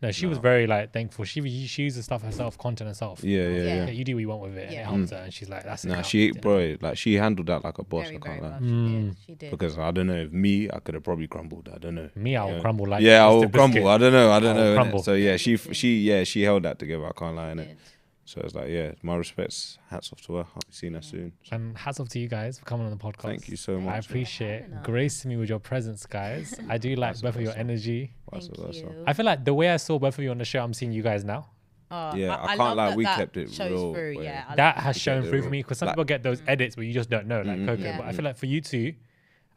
No, she was very like thankful. She used the stuff herself, content herself. Yeah. You do what you want with it, and it helps her. And she's like, that's she handled that like a boss. Very, I can't lie. well. She did. Because I don't know, if me, I could have probably crumbled. I don't know. Me, I will crumble like I will crumble. I don't know. Crumble. So yeah, she held that together. I can't lie, innit? So it's like, my respects. Hats off to her. I'll be seeing her soon. And hats off to you guys for coming on the podcast. Thank you so much. I appreciate it. Grace me with your presence, guys. I do like both of your energy. Thank you. I feel like the way I saw both of you on the show, I'm seeing you guys now. I can't lie, we kept it real. Through, that has shown through for me, because some people get those edits where you just don't know, like Coco. But I feel like for you two,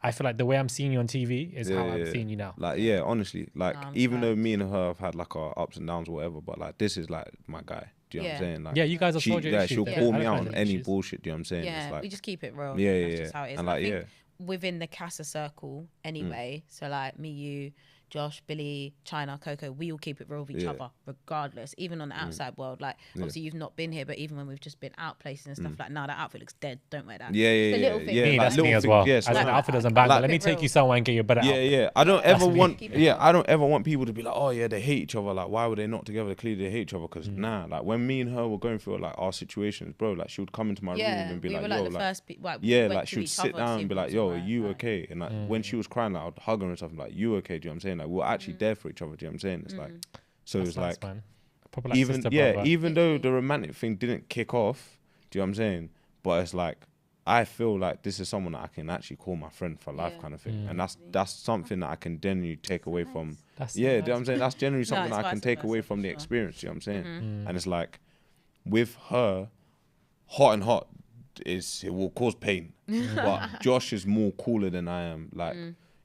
I feel like the way I'm seeing you on TV is how I'm seeing you now. Like, honestly, like, even though me and her have had like our ups and downs or whatever, but like, this is like my guy. Do you know what I'm saying? Like, you guys have told you she'll call me out on any bullshit. Do you know what I'm saying? Yeah, it's like, we just keep it real. Yeah. That's just how it is. And like, I think within the Casa circle anyway, so like me, you, Josh, Billy, China, Coco, we all keep it real with each other, regardless. Even on the outside world, like obviously you've not been here, but even when we've just been out places and stuff, like, nah, that outfit looks dead. Don't wear that. Yeah. Me, that's me little as well. thing, As an like, outfit doesn't bang, but let me take you somewhere and get you a better outfit. Yeah. I don't ever want. Keep it Yeah, real. I don't ever want people to be like, oh yeah, they hate each other. Like, why were they not together? Clearly they hate each other. Because like when me and her were going through like our situations, bro, like she would come into my room and be we like, were yo, like the like, first like she would sit down and be like, yo, are you okay? And like when she was crying, like I'd hug her and stuff, like, you okay? Do you know what I'm saying? Like we're actually there for each other. Do you know what I'm saying? It's like, so That's it's nice, like, man. Proper, like, even sister, yeah, brother. even though the romantic thing didn't kick off, do you know what I'm saying? But it's like, I feel like this is someone that I can actually call my friend for life, kind of thing, and that's something that I can genuinely take away from. That's Do you know nice. what I'm saying? That's generally something it's I can vice take versa, away for from the sure. experience. Do you know what I'm saying? And it's like, with her, hot it will cause pain, but Josh is more cooler than I am. Like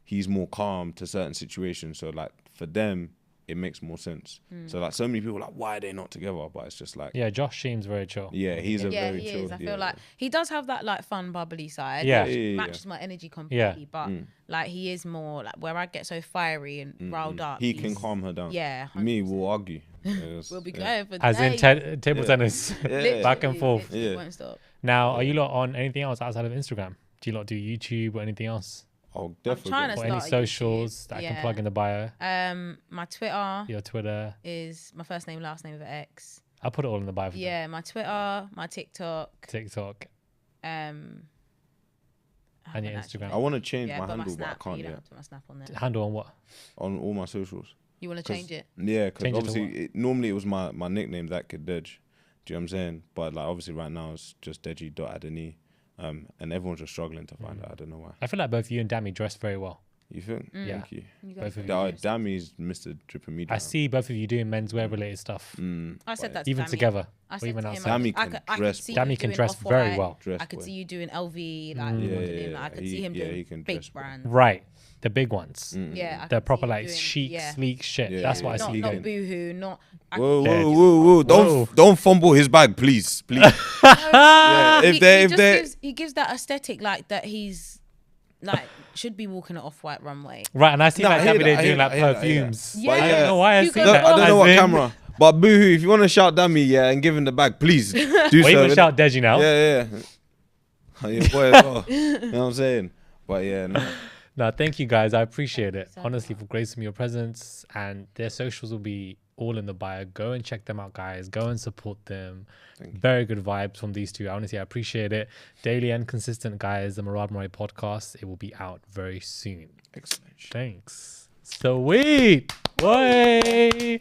he's more calm to certain situations, so like for them it makes more sense. So like so many people are like, why are they not together? But it's just like, Yeah, Josh seems very chill. yeah, he's a Yeah, very he chill. is. I feel like he does have that like fun, bubbly side. Yeah. Which Yeah. matches my energy completely. But Mm. like he is more like where I get so fiery and riled up. he can he's- calm her down. Yeah, Me will argue. we'll be going for As in days. table tennis, Yeah. back and forth. Literally Yeah. won't stop. Now, are you lot on anything else outside of Instagram? Do you lot do YouTube or anything else? I'll definitely. trying to Or start any a YouTube. socials that I can plug in the bio? My Twitter Your Twitter. is my first name, last name with an X. I'll put it all in the bio for them. Yeah, my Twitter, my TikTok, TikTok um, and your Instagram. I want to change yeah, my but handle, but I Snap, can't you don't yet. have to put my Snap on there. Handle on what? On all my socials. You want to change it? Yeah, because Change it to obviously normally it was my nickname, that kid Deji. Do you know what I'm saying? But like obviously right now it's just Deji.Adeni. And everyone's just struggling to find it. I don't know why. I feel like both you and Dami dress very well. You think? Mm. Yeah. Thank you. You go Both for of it. you. Dami's Mr. Dripping Me down. I see both of you doing menswear related stuff, I said that to even Dami. together, I or said even to him, outside. Dami I can could- I could dress see well. you Dami can doing dress very Off-White. well. Dress I could well. see you doing LV, like modeling. Like, I could see him he doing can big dress well. brands. Right, the big ones, Yeah, I the could proper see you like doing- chic, yeah. sleek shit. Yeah, That's yeah, what I Not, see you not doing. boohoo, not. Whoa, Dead. whoa! Don't fumble his bag, please. Yeah, He gives that aesthetic like that. He's like should be walking an Off-White runway. Right, and I see Nah, like I hear Davide that, I doing hear like that, I hear that, I hear that. perfumes. Yeah. I don't yeah. know why I You see go that. I don't know what As in- camera, but boohoo, if you want to shout Dami, yeah, and give him the bag, please do Or so. even innit? shout Deji now. Yeah. Your boy as well. You know what I'm saying? But yeah, no. No, thank you guys. I appreciate it. Honestly, for gracing me your presence. And their socials will be all in the bio. Go and check them out, guys. Go and support them. Very good vibes from these two. Honestly, I appreciate it. Daily and consistent, guys. The Murad Murray podcast. It will be out very soon. Excellent. Thanks. Sweet. Boy.